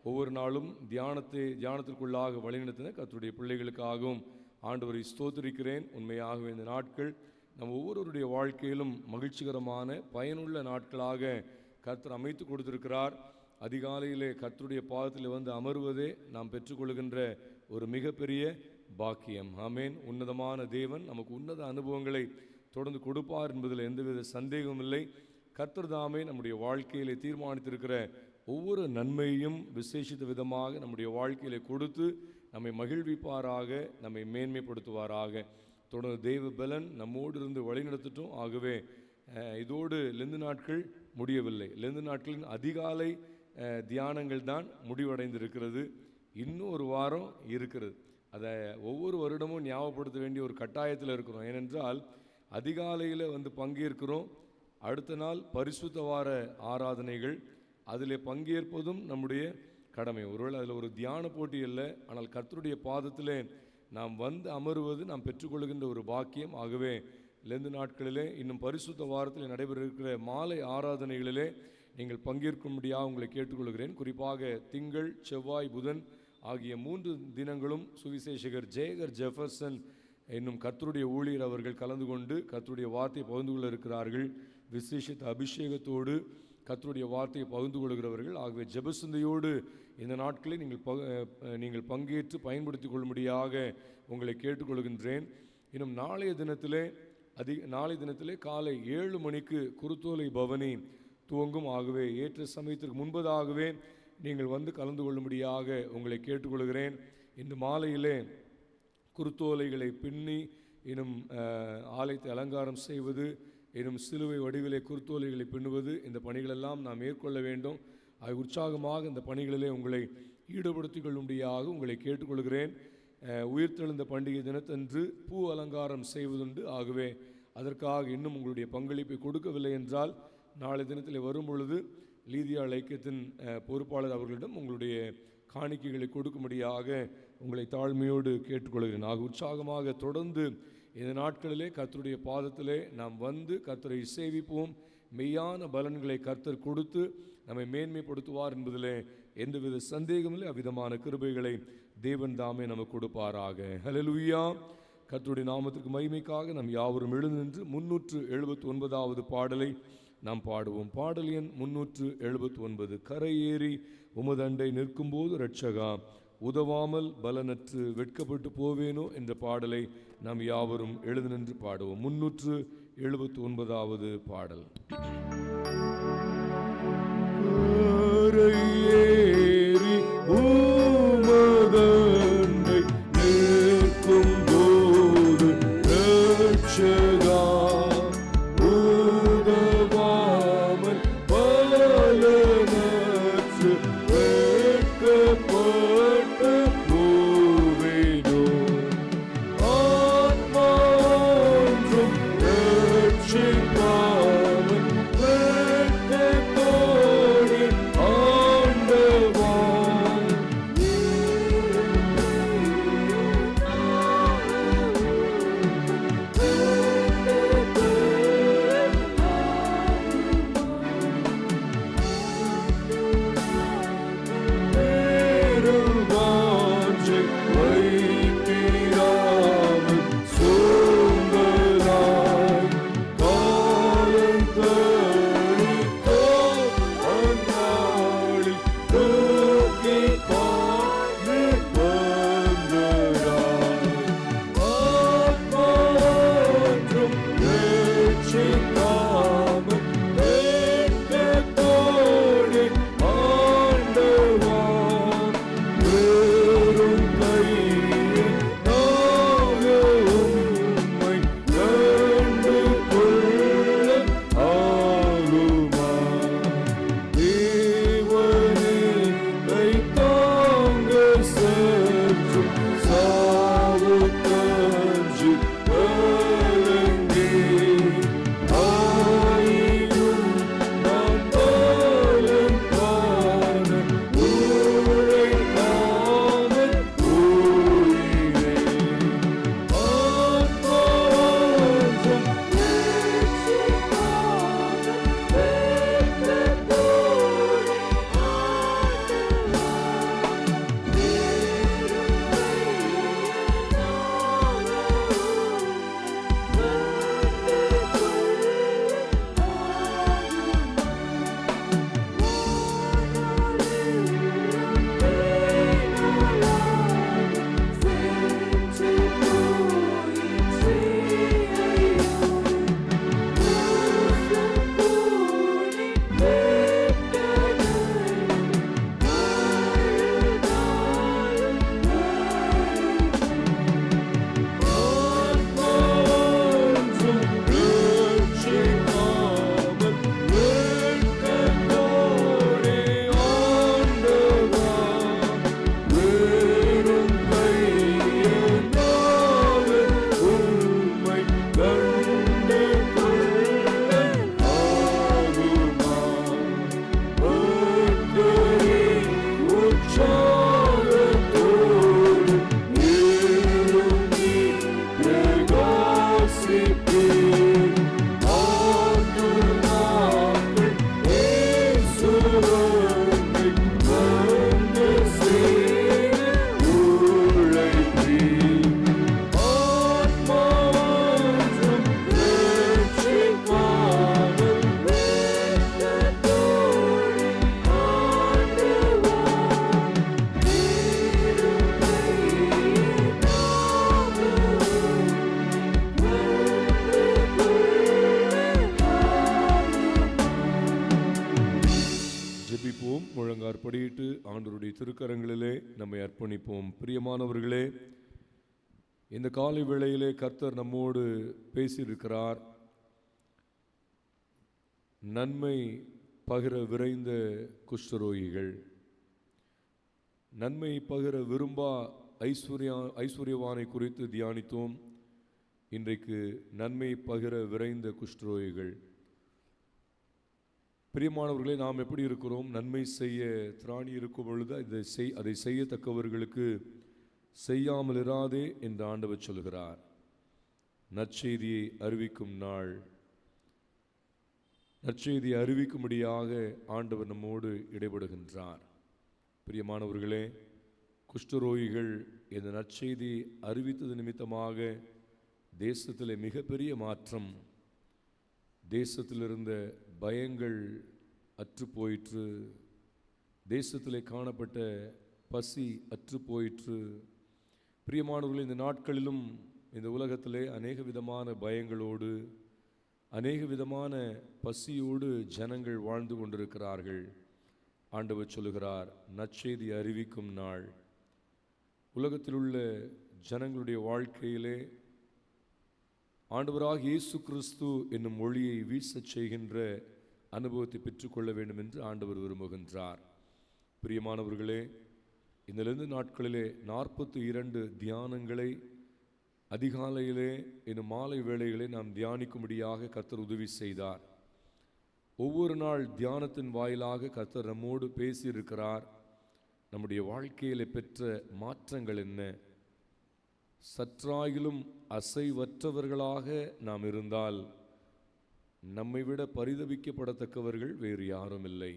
[SPEAKER 2] ஒவ்வொரு நாளும் தியானத்திற்குள்ளாக வழிநடத்தின கர்த்தருடைய பிள்ளைகளுக்காகவும் ஆண்டவரை ஸ்தோத்திரிக்கிறேன். உண்மையாகவே இந்த நாட்கள் நம் ஒவ்வொருவருடைய வாழ்க்கையிலும் மகிழ்ச்சிகரமான பயனுள்ள நாட்களாக கர்த்தர் அமைத்து கொடுத்திருக்கிறார். அதிகாலையிலே கர்த்தருடைய பாதத்தில் வந்து அமர்வதே நாம் பெற்றுக்கொள்கின்ற ஒரு மிகப்பெரிய பாக்கியம். ஆமேன். உன்னதமான தேவன் நமக்கு உன்னத அனுபவங்களை தொடர்ந்து கொடுப்பார் என்பதில் எந்தவித சந்தேகமும் இல்லை. கர்த்தர் தாமே நம்முடைய வாழ்க்கையிலே தீர்மானித்திருக்கிற ஒவ்வொரு நன்மையையும் விசேஷித்த விதமாக நம்முடைய வாழ்க்கையிலே கொடுத்து நம்மை மகிழ்விப்பாராக, நம்மை மேன்மைப்படுத்துவாராக. தொடர்ந்து தெய்வ பலன் நம்மோடு இருந்து வழிநடத்தட்டும். ஆகவே இதோடு லெந்து நாட்கள் முடியவில்லை. லெந்து நாட்களின் அதிகாலை தியானங்கள் தான் முடிவடைந்திருக்கிறது. இன்னும் ஒரு வாரம் இருக்கிறது. அதை ஒவ்வொரு வருடமும் ஞாபகப்படுத்த வேண்டிய ஒரு கட்டாயத்தில் இருக்கிறோம். ஏனென்றால் அதிகாலையில் வந்து பங்கேற்கிறோம். அடுத்த நாள் பரிசுத்த வார ஆராதனைகள், அதில் பங்கேற்பதும் நம்முடைய கடமை. ஒருவேளை அதில் ஒரு தியான போட்டி இல்லை, ஆனால் கர்த்தருடைய பாதத்தில் நாம் வந்து அமருவது நாம் பெற்றுக்கொள்கின்ற ஒரு பாக்கியம். ஆகவே லெந்து நாட்களிலே இன்னும் பரிசுத்த வாரத்தில் நடைபெற இருக்கிற மாலை ஆராதனைகளிலே நீங்கள் பங்கேற்கும்படியாக உங்களை கேட்டுக்கொள்கிறேன். குறிப்பாக திங்கள், செவ்வாய், புதன் ஆகிய 3 தினங்களும் சுவிசேஷகர் ஜேகர் ஜெஃபர்சன் என்னும் கர்த்தருடைய ஊழியர் அவர்கள் கலந்து கொண்டு கர்த்தருடைய வார்த்தையை பகிர்ந்து கொள்ள இருக்கிறார்கள். விசேஷித்த அபிஷேகத்தோடு கர்த்தருடைய வார்த்தையை பகிர்ந்து கொள்கிறவர்கள். ஆகவே ஜெபசிந்தையோடு இந்த நாட்களை நீங்கள் பங்கேற்று பயன்படுத்தி கொள்ளும்படியாக உங்களை கேட்டுக்கொள்கின்றேன். இன்னும் நாளைய தினத்திலே காலை 7 மணிக்கு குருத்தோலை பவனி துவங்கும். ஆகவே ஏற்ற சமயத்திற்கு முன்பதாகவே நீங்கள் வந்து கலந்து கொள்ளும்படியாக உங்களை கேட்டுக்கொள்கிறேன். இன்று மாலையிலே குருத்தோலைகளை பின்னி இன்னும் ஆலயத்தை அலங்காரம் செய்வது, இன்னும் சிலுவை வடிவிலே குருத்தோலைகளை பின்னுவது, இந்த பணிகளெல்லாம் நாம் மேற்கொள்ள வேண்டும். அது உற்சாகமாக இந்த பணிகளிலே உங்களை ஈடுபடுத்திக் கொள்ளும்படியாக உங்களை கேட்டுக்கொள்கிறேன். உயிர்த்தெழுந்த பண்டிகை தினத்தன்று பூ அலங்காரம் செய்வதுண்டு. ஆகவே அதற்காக இன்னும் உங்களுடைய பங்களிப்பை கொடுக்கவில்லை என்றால் நாளை தினத்தில் வரும் பொழுது லீதியா ஐக்கியத்தின் பொறுப்பாளர் அவர்களிடம் உங்களுடைய காணிக்கைகளை கொடுக்கும்படியாக உங்களை தாழ்மையோடு கேட்டுக்கொள்கிறேன். ஆக உற்சாகமாக தொடர்ந்து இந்த நாட்களிலே கர்த்தருடைய பாதத்திலே நாம் வந்து கர்த்தரை சேவிப்போம். மெய்யான பலன்களை கர்த்தர் கொடுத்து நம்மை மேன்மைப்படுத்துவார் என்பதிலே எந்தவித சந்தேகமில்லை. அவ்விதமான கிருபைகளை தேவன் தாமே நமக்கு கொடுப்பாராக. ஹல்லேலூயா. கர்த்தருடைய நாமத்திற்கு மகிமைக்காக நாம் யாவரும் எழுந்து நின்று 379வது பாடலை நாம் பாடுவோம். பாடல் எண் 379. கரையேறி உமதண்டை நிற்கும்போது இரட்சகா, உதவாமல் பலனற்று வெட்கப்பட்டு போவேனோ என்ற பாடலை நாம் யாவரும் எழுந்து நின்று பாடுவோம். 379வது பாடல். கரையேறி உமதண்டை நிற்கும்போது இரட்சகா, முழங்காற்படியிட்டு ஆண்டவருடைய திருக்கரங்களிலே நம்மை அர்ப்பணிப்போம். பிரியமானவர்களே, இந்த காலை வேளையிலே கர்த்தர் நம்மோடு பேசியிருக்கிறார். நன்மை பகிர விரைந்த குஷ்டரோகிகள். நன்மை பகிர விரும்பா ஐஸ்வர்யவானை குறித்து தியானித்தோம். இன்றைக்கு நன்மை பகிர விரைந்த குஷ்டரோகிகள். பிரியமானவர்களே, நாம் எப்படி இருக்கிறோம்? நன்மை செய்ய திராணி இருக்கும் பொழுது அதை செய்யத்தக்கவர்களுக்கு செய்யாமல் இராதே என்று ஆண்டவர் சொல்கிறார். நற்செய்தியை அறிவிக்கும் நாள். நற்செய்தியை அறிவிக்கும்படியாக ஆண்டவர் நம்மோடு இடைபடுகின்றார். பிரியமானவர்களே, குஷ்டரோகிகள் இந்த நற்செய்தி அறிவித்தது நிமித்தமாக தேசத்திலே மிகப்பெரிய மாற்றம். தேசத்தில் இருந்த பயங்கள் அற்று போயிற்று. தேசத்திலே காணப்பட்ட பசி அற்று போயிற்று. பிரியமானவர்களே, இந்த நாட்களிலும் இந்த உலகத்திலே அநேக விதமான பயங்களோடு அநேக விதமான பசியோடு ஜனங்கள் வாழ்ந்து கொண்டிருக்கிறார்கள். ஆண்டவர் சொல்லுகிறார், நற்செய்தி அறிவிக்கும் நாள். உலகத்தில் உள்ள ஜனங்களுடைய வாழ்க்கையிலே ஆண்டவராக இயேசு கிறிஸ்து என்னும் ஒளியை வீசச் செய்கின்ற அனுபவத்தை பெற்றுக்கொள்ள வேண்டும் என்று ஆண்டவர் விரும்புகின்றார். பிரியமானவர்களே, இந்த 2 நாட்களிலே 42 தியானங்களை அதிகாலையிலே இன்னும் மாலை வேளைகளை நாம் தியானிக்கும்படியாக கர்த்தர் உதவி செய்தார். ஒவ்வொரு நாள் தியானத்தின் வாயிலாக கர்த்தர் நம்மோடு பேசியிருக்கிறார். நம்முடைய வாழ்க்கையிலே பெற்ற மாற்றங்கள் என்ன? சற்றாயிலும் அசைவற்றவர்களாக நாம் இருந்தால் நம்மை விட பரிதபிக்கப்படத்தக்கவர்கள் வேறு யாரும் இல்லை.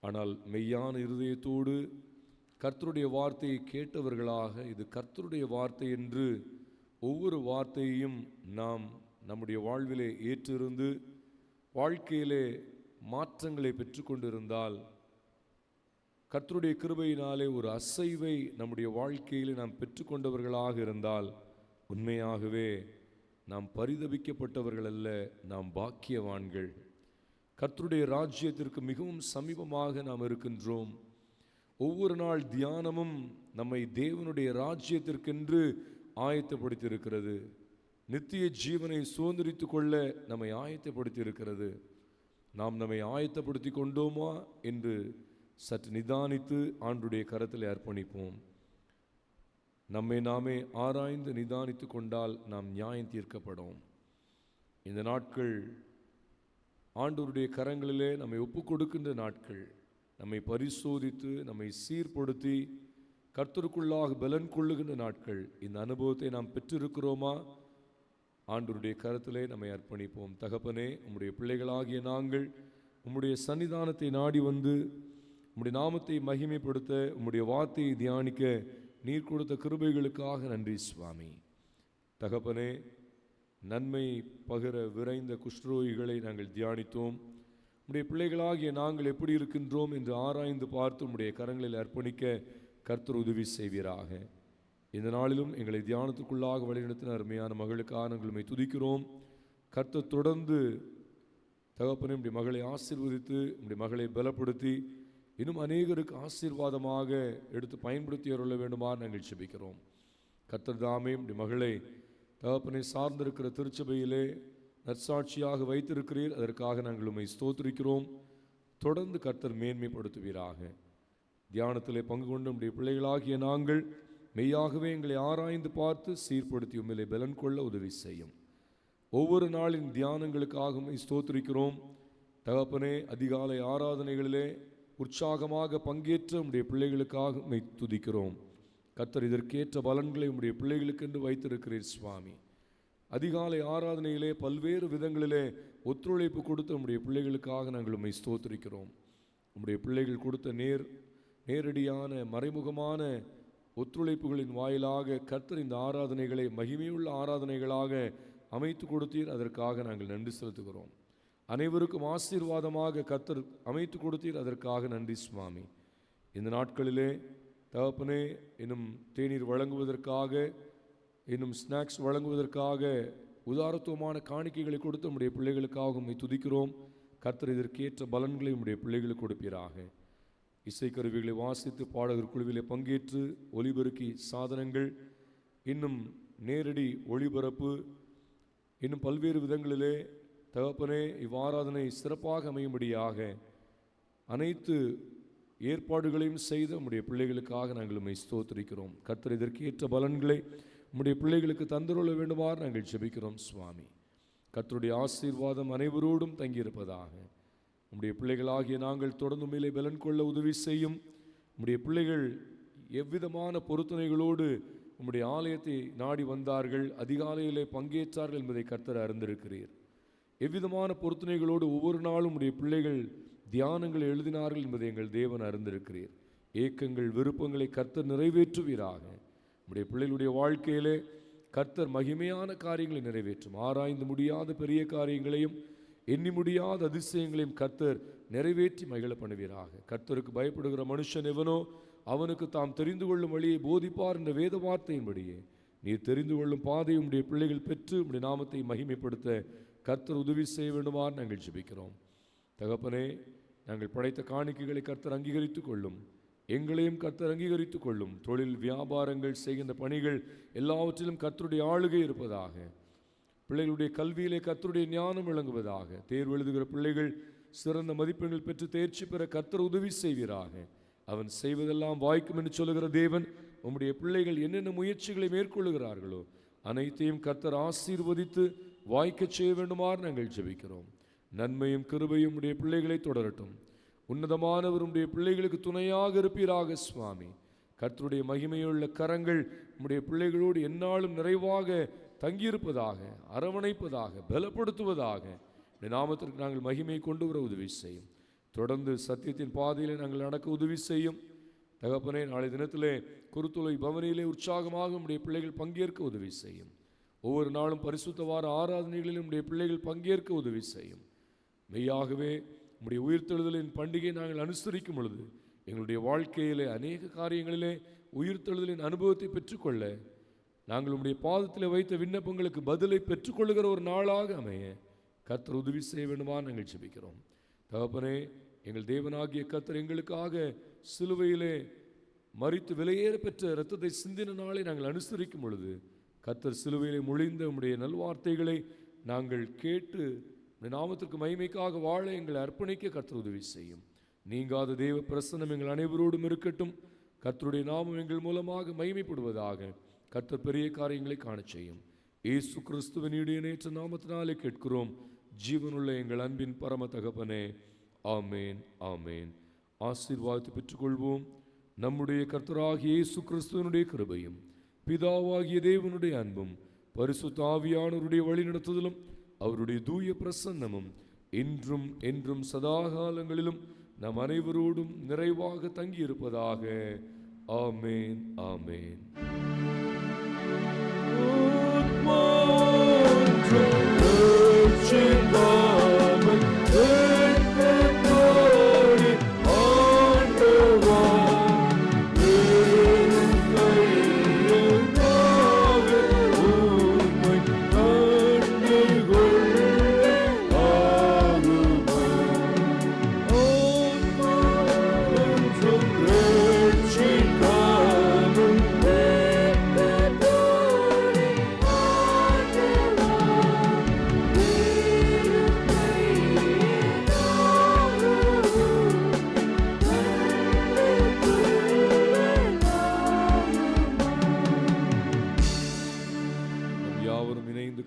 [SPEAKER 2] ஆனால் மெய்யான இருதயத்தோடு கர்த்தருடைய வார்த்தையை கேட்டவர்களாக, இது கர்த்தருடைய வார்த்தை என்று ஒவ்வொரு வார்த்தையையும் நாம் நம்முடைய வாழ்விலே ஏற்றிருந்து வாழ்க்கையிலே மாற்றங்களை பெற்றுக்கொண்டிருந்தால், கர்த்தருடைய கிருபையினாலே ஒரு அசைவை நம்முடைய வாழ்க்கையிலே நாம் பெற்றுக்கொண்டவர்களாக இருந்தால், உண்மையாகவே நாம் பரிதபிக்கப்பட்டவர்கள் அல்ல, நாம் பாக்கியவான்கள். கர்த்தருடைய ராஜ்யத்திற்கு மிகவும் சமீபமாக நாம் இருக்கின்றோம். ஒவ்வொரு நாள் தியானமும் நம்மை தேவனுடைய ராஜ்யத்திற்கென்று ஆயத்தப்படுத்தியிருக்கிறது. நித்திய ஜீவனை சுதந்திரித்து கொள்ள நம்மை ஆயத்தப்படுத்தி இருக்கிறது. நாம் நம்மை ஆயத்தப்படுத்தி கொண்டோமா என்று சற்று நிதானித்து ஆண்டுடைய கரத்தில் அர்ப்பணிப்போம். நம்மை நாமே ஆராய்ந்து நிதானித்து கொண்டால் நாம் நியாயம் தீர்க்கப்படும். இந்த நாட்கள் ஆண்டவருடைய கரங்களிலே நம்மை ஒப்புக் கொடுக்கின்ற நாட்கள். நம்மை பரிசோதித்து நம்மை சீர்படுத்தி கர்த்தருக்குள்ளாக பலன் கொள்ளுகின்ற நாட்கள். இந்த அனுபவத்தை நாம் பெற்றிருக்கிறோமா? ஆண்டவருடைய கரத்திலே நம்மை அர்ப்பணிப்போம். தகப்பனே, உம்முடைய பிள்ளைகளாகிய நாங்கள் உம்முடைய சன்னிதானத்தை நாடி வந்து உம்முடைய நாமத்தை மகிமைப்படுத்த, உம்முடைய வார்த்தையை தியானிக்க நீர் கொடுத்த கிருபைகளுக்காக நன்றி சுவாமி. தகப்பனே, நன்மை பகிர விரைந்த குஷ்டரோகிகளை நாங்கள் தியானித்தோம். உம்முடைய பிள்ளைகளாகிய நாங்கள் எப்படி இருக்கின்றோம் என்று ஆராய்ந்து பார்த்து உம்முடைய கரங்களில் அர்ப்பணிக்க கர்த்தர் உதவி செய்வீராக. இந்த நாளிலும் எங்களை தியானத்துக்குள்ளாக வழிநடத்தின அருமையான மகளுக்காக நாங்கள் உம்மை துதிக்கிறோம். கர்த்தர் தொடர்ந்து தகப்பனே உம்முடைய மகளை ஆசீர்வதித்து உம்முடைய மகளை பலப்படுத்தி இன்னும் அநேகருக்கு ஆசீர்வாதமாக எடுத்து பயன்படுத்தி அருள வேண்டுமா நாங்கள் ஜெபிக்கிறோம். கர்த்தர் தாமே உம்முடைய மகளை தகப்பனை சார்ந்திருக்கிற திருச்சபையிலே நற்சாட்சியாக வைத்திருக்கிறீர். அதற்காக நாங்கள் உம்மை ஸ்தோத்திரிக்கிறோம். தொடர்ந்து கர்த்தர் மேன்மைப்படுத்துவீராக. தியானத்திலே பங்கு கொண்டு நம்முடைய பிள்ளைகளாகிய நாங்கள் மெய்யாகவே எங்களை ஆராய்ந்து பார்த்து சீர்படுத்தி உம்மிலே பலன் கொள்ள உதவி செய்யும். ஒவ்வொரு நாளின் தியானங்களுக்காக உம்மை ஸ்தோத்திரிக்கிறோம். தகப்பனே, அதிகாலை ஆராதனைகளிலே உற்சாகமாக பங்கேற்ற உம்முடைய பிள்ளைகளுக்காக உம்மை துதிக்கிறோம். கர்த்தர் இதற்கேற்ற பலன்களை உம்முடைய பிள்ளைகளுக்கென்று வைத்திருக்கிறீர் சுவாமி. அதிகாலை ஆராதனையிலே பல்வேறு விதங்களிலே ஒத்துழைப்பு கொடுத்த உம்முடைய பிள்ளைகளுக்காக நாங்கள் உம்மை ஸ்தோத்திரிக்கிறோம். உம்முடைய பிள்ளைகள் கொடுத்த நேரடியான மறைமுகமான ஒத்துழைப்புகளின் வாயிலாக கர்த்தர் இந்த ஆராதனைகளை மகிமையுள்ள ஆராதனைகளாக அமைத்து கொடுத்தீர். அதற்காக நாங்கள் நன்றி செலுத்துகிறோம். அனைவருக்கும் ஆசீர்வாதமாக கர்த்தர் அமைத்து கொடுத்தீர். அதற்காக நன்றி சுவாமி. இந்த நாட்களிலே தகப்பனே, இன்னும் தேநீர் வழங்குவதற்காக, இன்னும் ஸ்நாக்ஸ் வழங்குவதற்காக உதாரத்துவமான காணிக்கைகளை கொடுத்து நம்முடைய பிள்ளைகளுக்காக உம்மை துதிக்கிறோம். கர்த்தர் இதற்கேற்ற பலன்களை நம்முடைய பிள்ளைகளுக்கு கொடுப்பீராக. இசைக்கருவிகளை வாசித்து பாடகர் குழுவிலே பங்கேற்று ஒலிபெருக்கி சாதனங்கள், இன்னும் நேரடி ஒளிபரப்பு, இன்னும் பல்வேறு விதங்களிலே தகப்பனே இவ்வாராதனை சிறப்பாக அமையும்படியாக அனைத்து ஏற்பாடுகளையும் செய்த உம்முடைய பிள்ளைகளுக்காக நாங்கள் உம்மை ஸ்தோத்திரிக்கிறோம். கர்த்தர் இதற்கு ஏற்ற பலன்களை உம்முடைய பிள்ளைகளுக்கு தந்துள்ள வேண்டுமாறு நாங்கள் ஜெபிக்கிறோம். சுவாமி, கர்த்தருடைய ஆசீர்வாதம் அனைவரோடும் தங்கியிருப்பதாக. உம்முடைய பிள்ளைகளாகிய நாங்கள் தொடர்ந்து மேலே பலன் கொள்ள உதவி செய்யும். உம்முடைய பிள்ளைகள் எவ்விதமான பொருத்தனைகளோடு உம்முடைய ஆலயத்தை நாடி வந்தார்கள், அதிகாலையிலே பங்கேற்றார்கள் என்பதை கர்த்தர் அறிந்திருக்கிறீர். எவ்விதமான பொருத்தனைகளோடு ஒவ்வொரு நாளும் உம்முடைய பிள்ளைகள் தியானங்கள் எழுதினார்கள் என்பதை எங்கள் தேவன் அறிந்திருக்கிறீர். ஏக்கங்கள் விருப்பங்களை கர்த்தர் நிறைவேற்றுவீராக. உம்முடைய பிள்ளைகளுடைய வாழ்க்கையிலே கர்த்தர் மகிமையான காரியங்களை நிறைவேற்றும். ஆராய்ந்து முடியாத பெரிய காரியங்களையும் எண்ணி முடியாத அதிசயங்களையும் கர்த்தர் நிறைவேற்றி மகிழ பண்ணுவீராக. கர்த்தருக்கு பயப்படுகிற மனுஷன் எவனோ அவனுக்கு தாம் தெரிந்து கொள்ளும் வழியை போதிப்பார் என்ற வேத வார்த்தையின்படியே நீர் தெரிந்து கொள்ளும் பாதையை உம்முடைய பிள்ளைகள் பெற்று உம்முடைய நாமத்தை மகிமைப்படுத்த கர்த்தர் உதவி செய்ய வேண்டுமாறு நாங்கள் ஜெபிக்கிறோம். தகப்பனே, நாங்கள் படைத்த காணிக்கைகளை கர்த்தர் அங்கீகரித்துக் கொள்ளும். எங்களையும் கர்த்தர் அங்கீகரித்துக் கொள்ளும். தொழில் வியாபாரங்கள் செய்கின்ற பணிகள் எல்லாவற்றிலும் கர்த்தருடைய ஆளுகை இருப்பதாக. பிள்ளைகளுடைய கல்வியிலே கர்த்தருடைய ஞானம் விளங்குவதாக. தேர்வு எழுதுகிற பிள்ளைகள் சிறந்த மதிப்பெண்கள் பெற்று தேர்ச்சி பெற கர்த்தர் உதவி செய்வீராக. அவன் செய்வதெல்லாம் வாய்க்கும் என்று சொல்லுகிற தேவன், உம்முடைய பிள்ளைகள் என்னென்ன முயற்சிகளை மேற்கொள்ளுகிறார்களோ அனைத்தையும் கர்த்தர் ஆசீர்வதித்து வாய்க்க செய்ய வேண்டுமாறு நாங்கள் ஜெபிக்கிறோம். நன்மையும் கிருபையும் உம்முடைய பிள்ளைகளை தொடரட்டும். உன்னதமானவர் உம்முடைய பிள்ளைகளுக்கு துணையாக இருப்பீராக. சுவாமி, கர்த்தருடைய மகிமையுள்ள கரங்கள் உம்முடைய பிள்ளைகளோடு எந்நாளும் நிறைவாக தங்கியிருப்பதாக, அரவணைப்பதாக, பலப்படுத்துவதாக. இந்த நாமத்திற்கு நாங்கள் மகிமை கொண்டு வர உதவி செய்யும். தொடர்ந்து சத்தியத்தின் பாதையிலே நாங்கள் நடக்க உதவி செய்யும். தகப்பனே, நாளை தினத்திலே குருத்துளை பவனியிலே உற்சாகமாக உம்முடைய பிள்ளைகள் பங்கேற்க உதவி செய்யும். ஒவ்வொரு நாளும் பரிசுத்த வார ஆராதனைகளிலும் உம்முடைய பிள்ளைகள் பங்கேற்க உதவி செய்யும். மெய்யாகவே உம்முடைய உயிர்த்தெழுதலின் பண்டிகை நாங்கள் அனுசரிக்கும் பொழுது எங்களுடைய வாழ்க்கையிலே அநேக காரியங்களிலே உயிர்த்தெழுதலின் அனுபவத்தை பெற்றுக்கொள்ள நாங்கள் உம்முடைய பாதத்தில் வைத்த விண்ணப்பங்களுக்கு பதிலை பெற்றுக்கொள்ளுகிற ஒரு நாளாக அமைய கர்த்தர் உதவி செய்ய வேண்டுமா நாங்கள் ஜெபிக்கிறோம். தகப்பனே, எங்கள் தேவனாகிய கர்த்தர் எங்களுக்காக சிலுவையிலே மரித்து விலையேற பெற்ற இரத்தத்தை சிந்தின நாளை நாங்கள் அனுசரிக்கும் பொழுது கர்த்தர் சிலுவையிலே மொழிந்த உம்முடைய நல்வார்த்தைகளை நாங்கள் கேட்டு நாமத்திற்கு மகிமைக்காக வாழ எங்களை அர்ப்பணிக்க கர்த்தர் உதவி செய்யும். நீங்காத தேவ பிரசன்னம் எங்கள் அனைவரோடும் இருக்கட்டும். கர்த்தருடைய நாமம் எங்கள் மூலமாக மகிமைப்படுவதாக. கர்த்தர் பெரிய காரியங்களை காண செய்யும். இயேசு கிறிஸ்துவின் நேற்ற நாமத்தினாலே கேட்கிறோம் ஜீவனுள்ள எங்கள் அன்பின் பரம தகப்பனே, ஆமேன், ஆமேன். ஆசீர்வாதத்தை பெற்றுக்கொள்வோம். நம்முடைய கர்த்தராகிய இயேசு கிறிஸ்துவினுடைய கிருபையும் பிதாவாகிய தேவனுடைய அன்பும் பரிசுத்த ஆவியானவருடைய வழிநடத்துதலும் அவருடைய தூய பிரசன்னமும் இன்றும் என்றும் சதாகாலங்களிலும் நம் அனைவரோடும் நிறைவாக தங்கியிருப்பதாக. ஆமேன், ஆமேன்.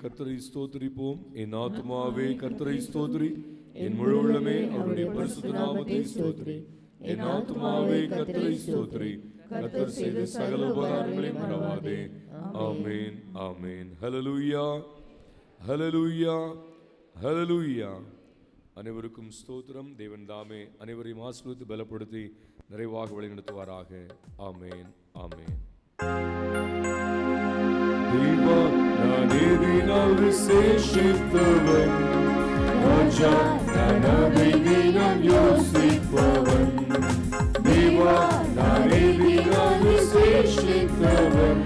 [SPEAKER 2] கர்த்தரை ஸ்தோத்திரிப்போம். என் ஆத்துமாவே கர்த்தரை ஸ்தோத்திரி, என் முழு உள்ளமே அவருடைய பரிசுத்த நாமத்தை ஸ்தோத்திரி. என் ஆத்துமாவே கர்த்தரை ஸ்தோத்திரி, கர்த்தர் செய்த சகல உபகாரங்களையும் மறவாதே. ஆமென், ஆமென். ஹல்லேலூயா, ஹல்லேலூயா, ஹல்லேலூயா. அனைவருக்கும் ஸ்தோத்திரம். தேவன் தாமே அனைவரையும் ஆசீர்வதித்து பலப்படுத்தி நிறைவாக வழிநடத்துவாராக. ஆமென், ஆமென். தேவா நான் எதினால் விசேஷித்தவன், ராஜா நான் அதை தினம் யோசிப்பவன். தேவா நான் எதினால் விசேஷித்தவன்,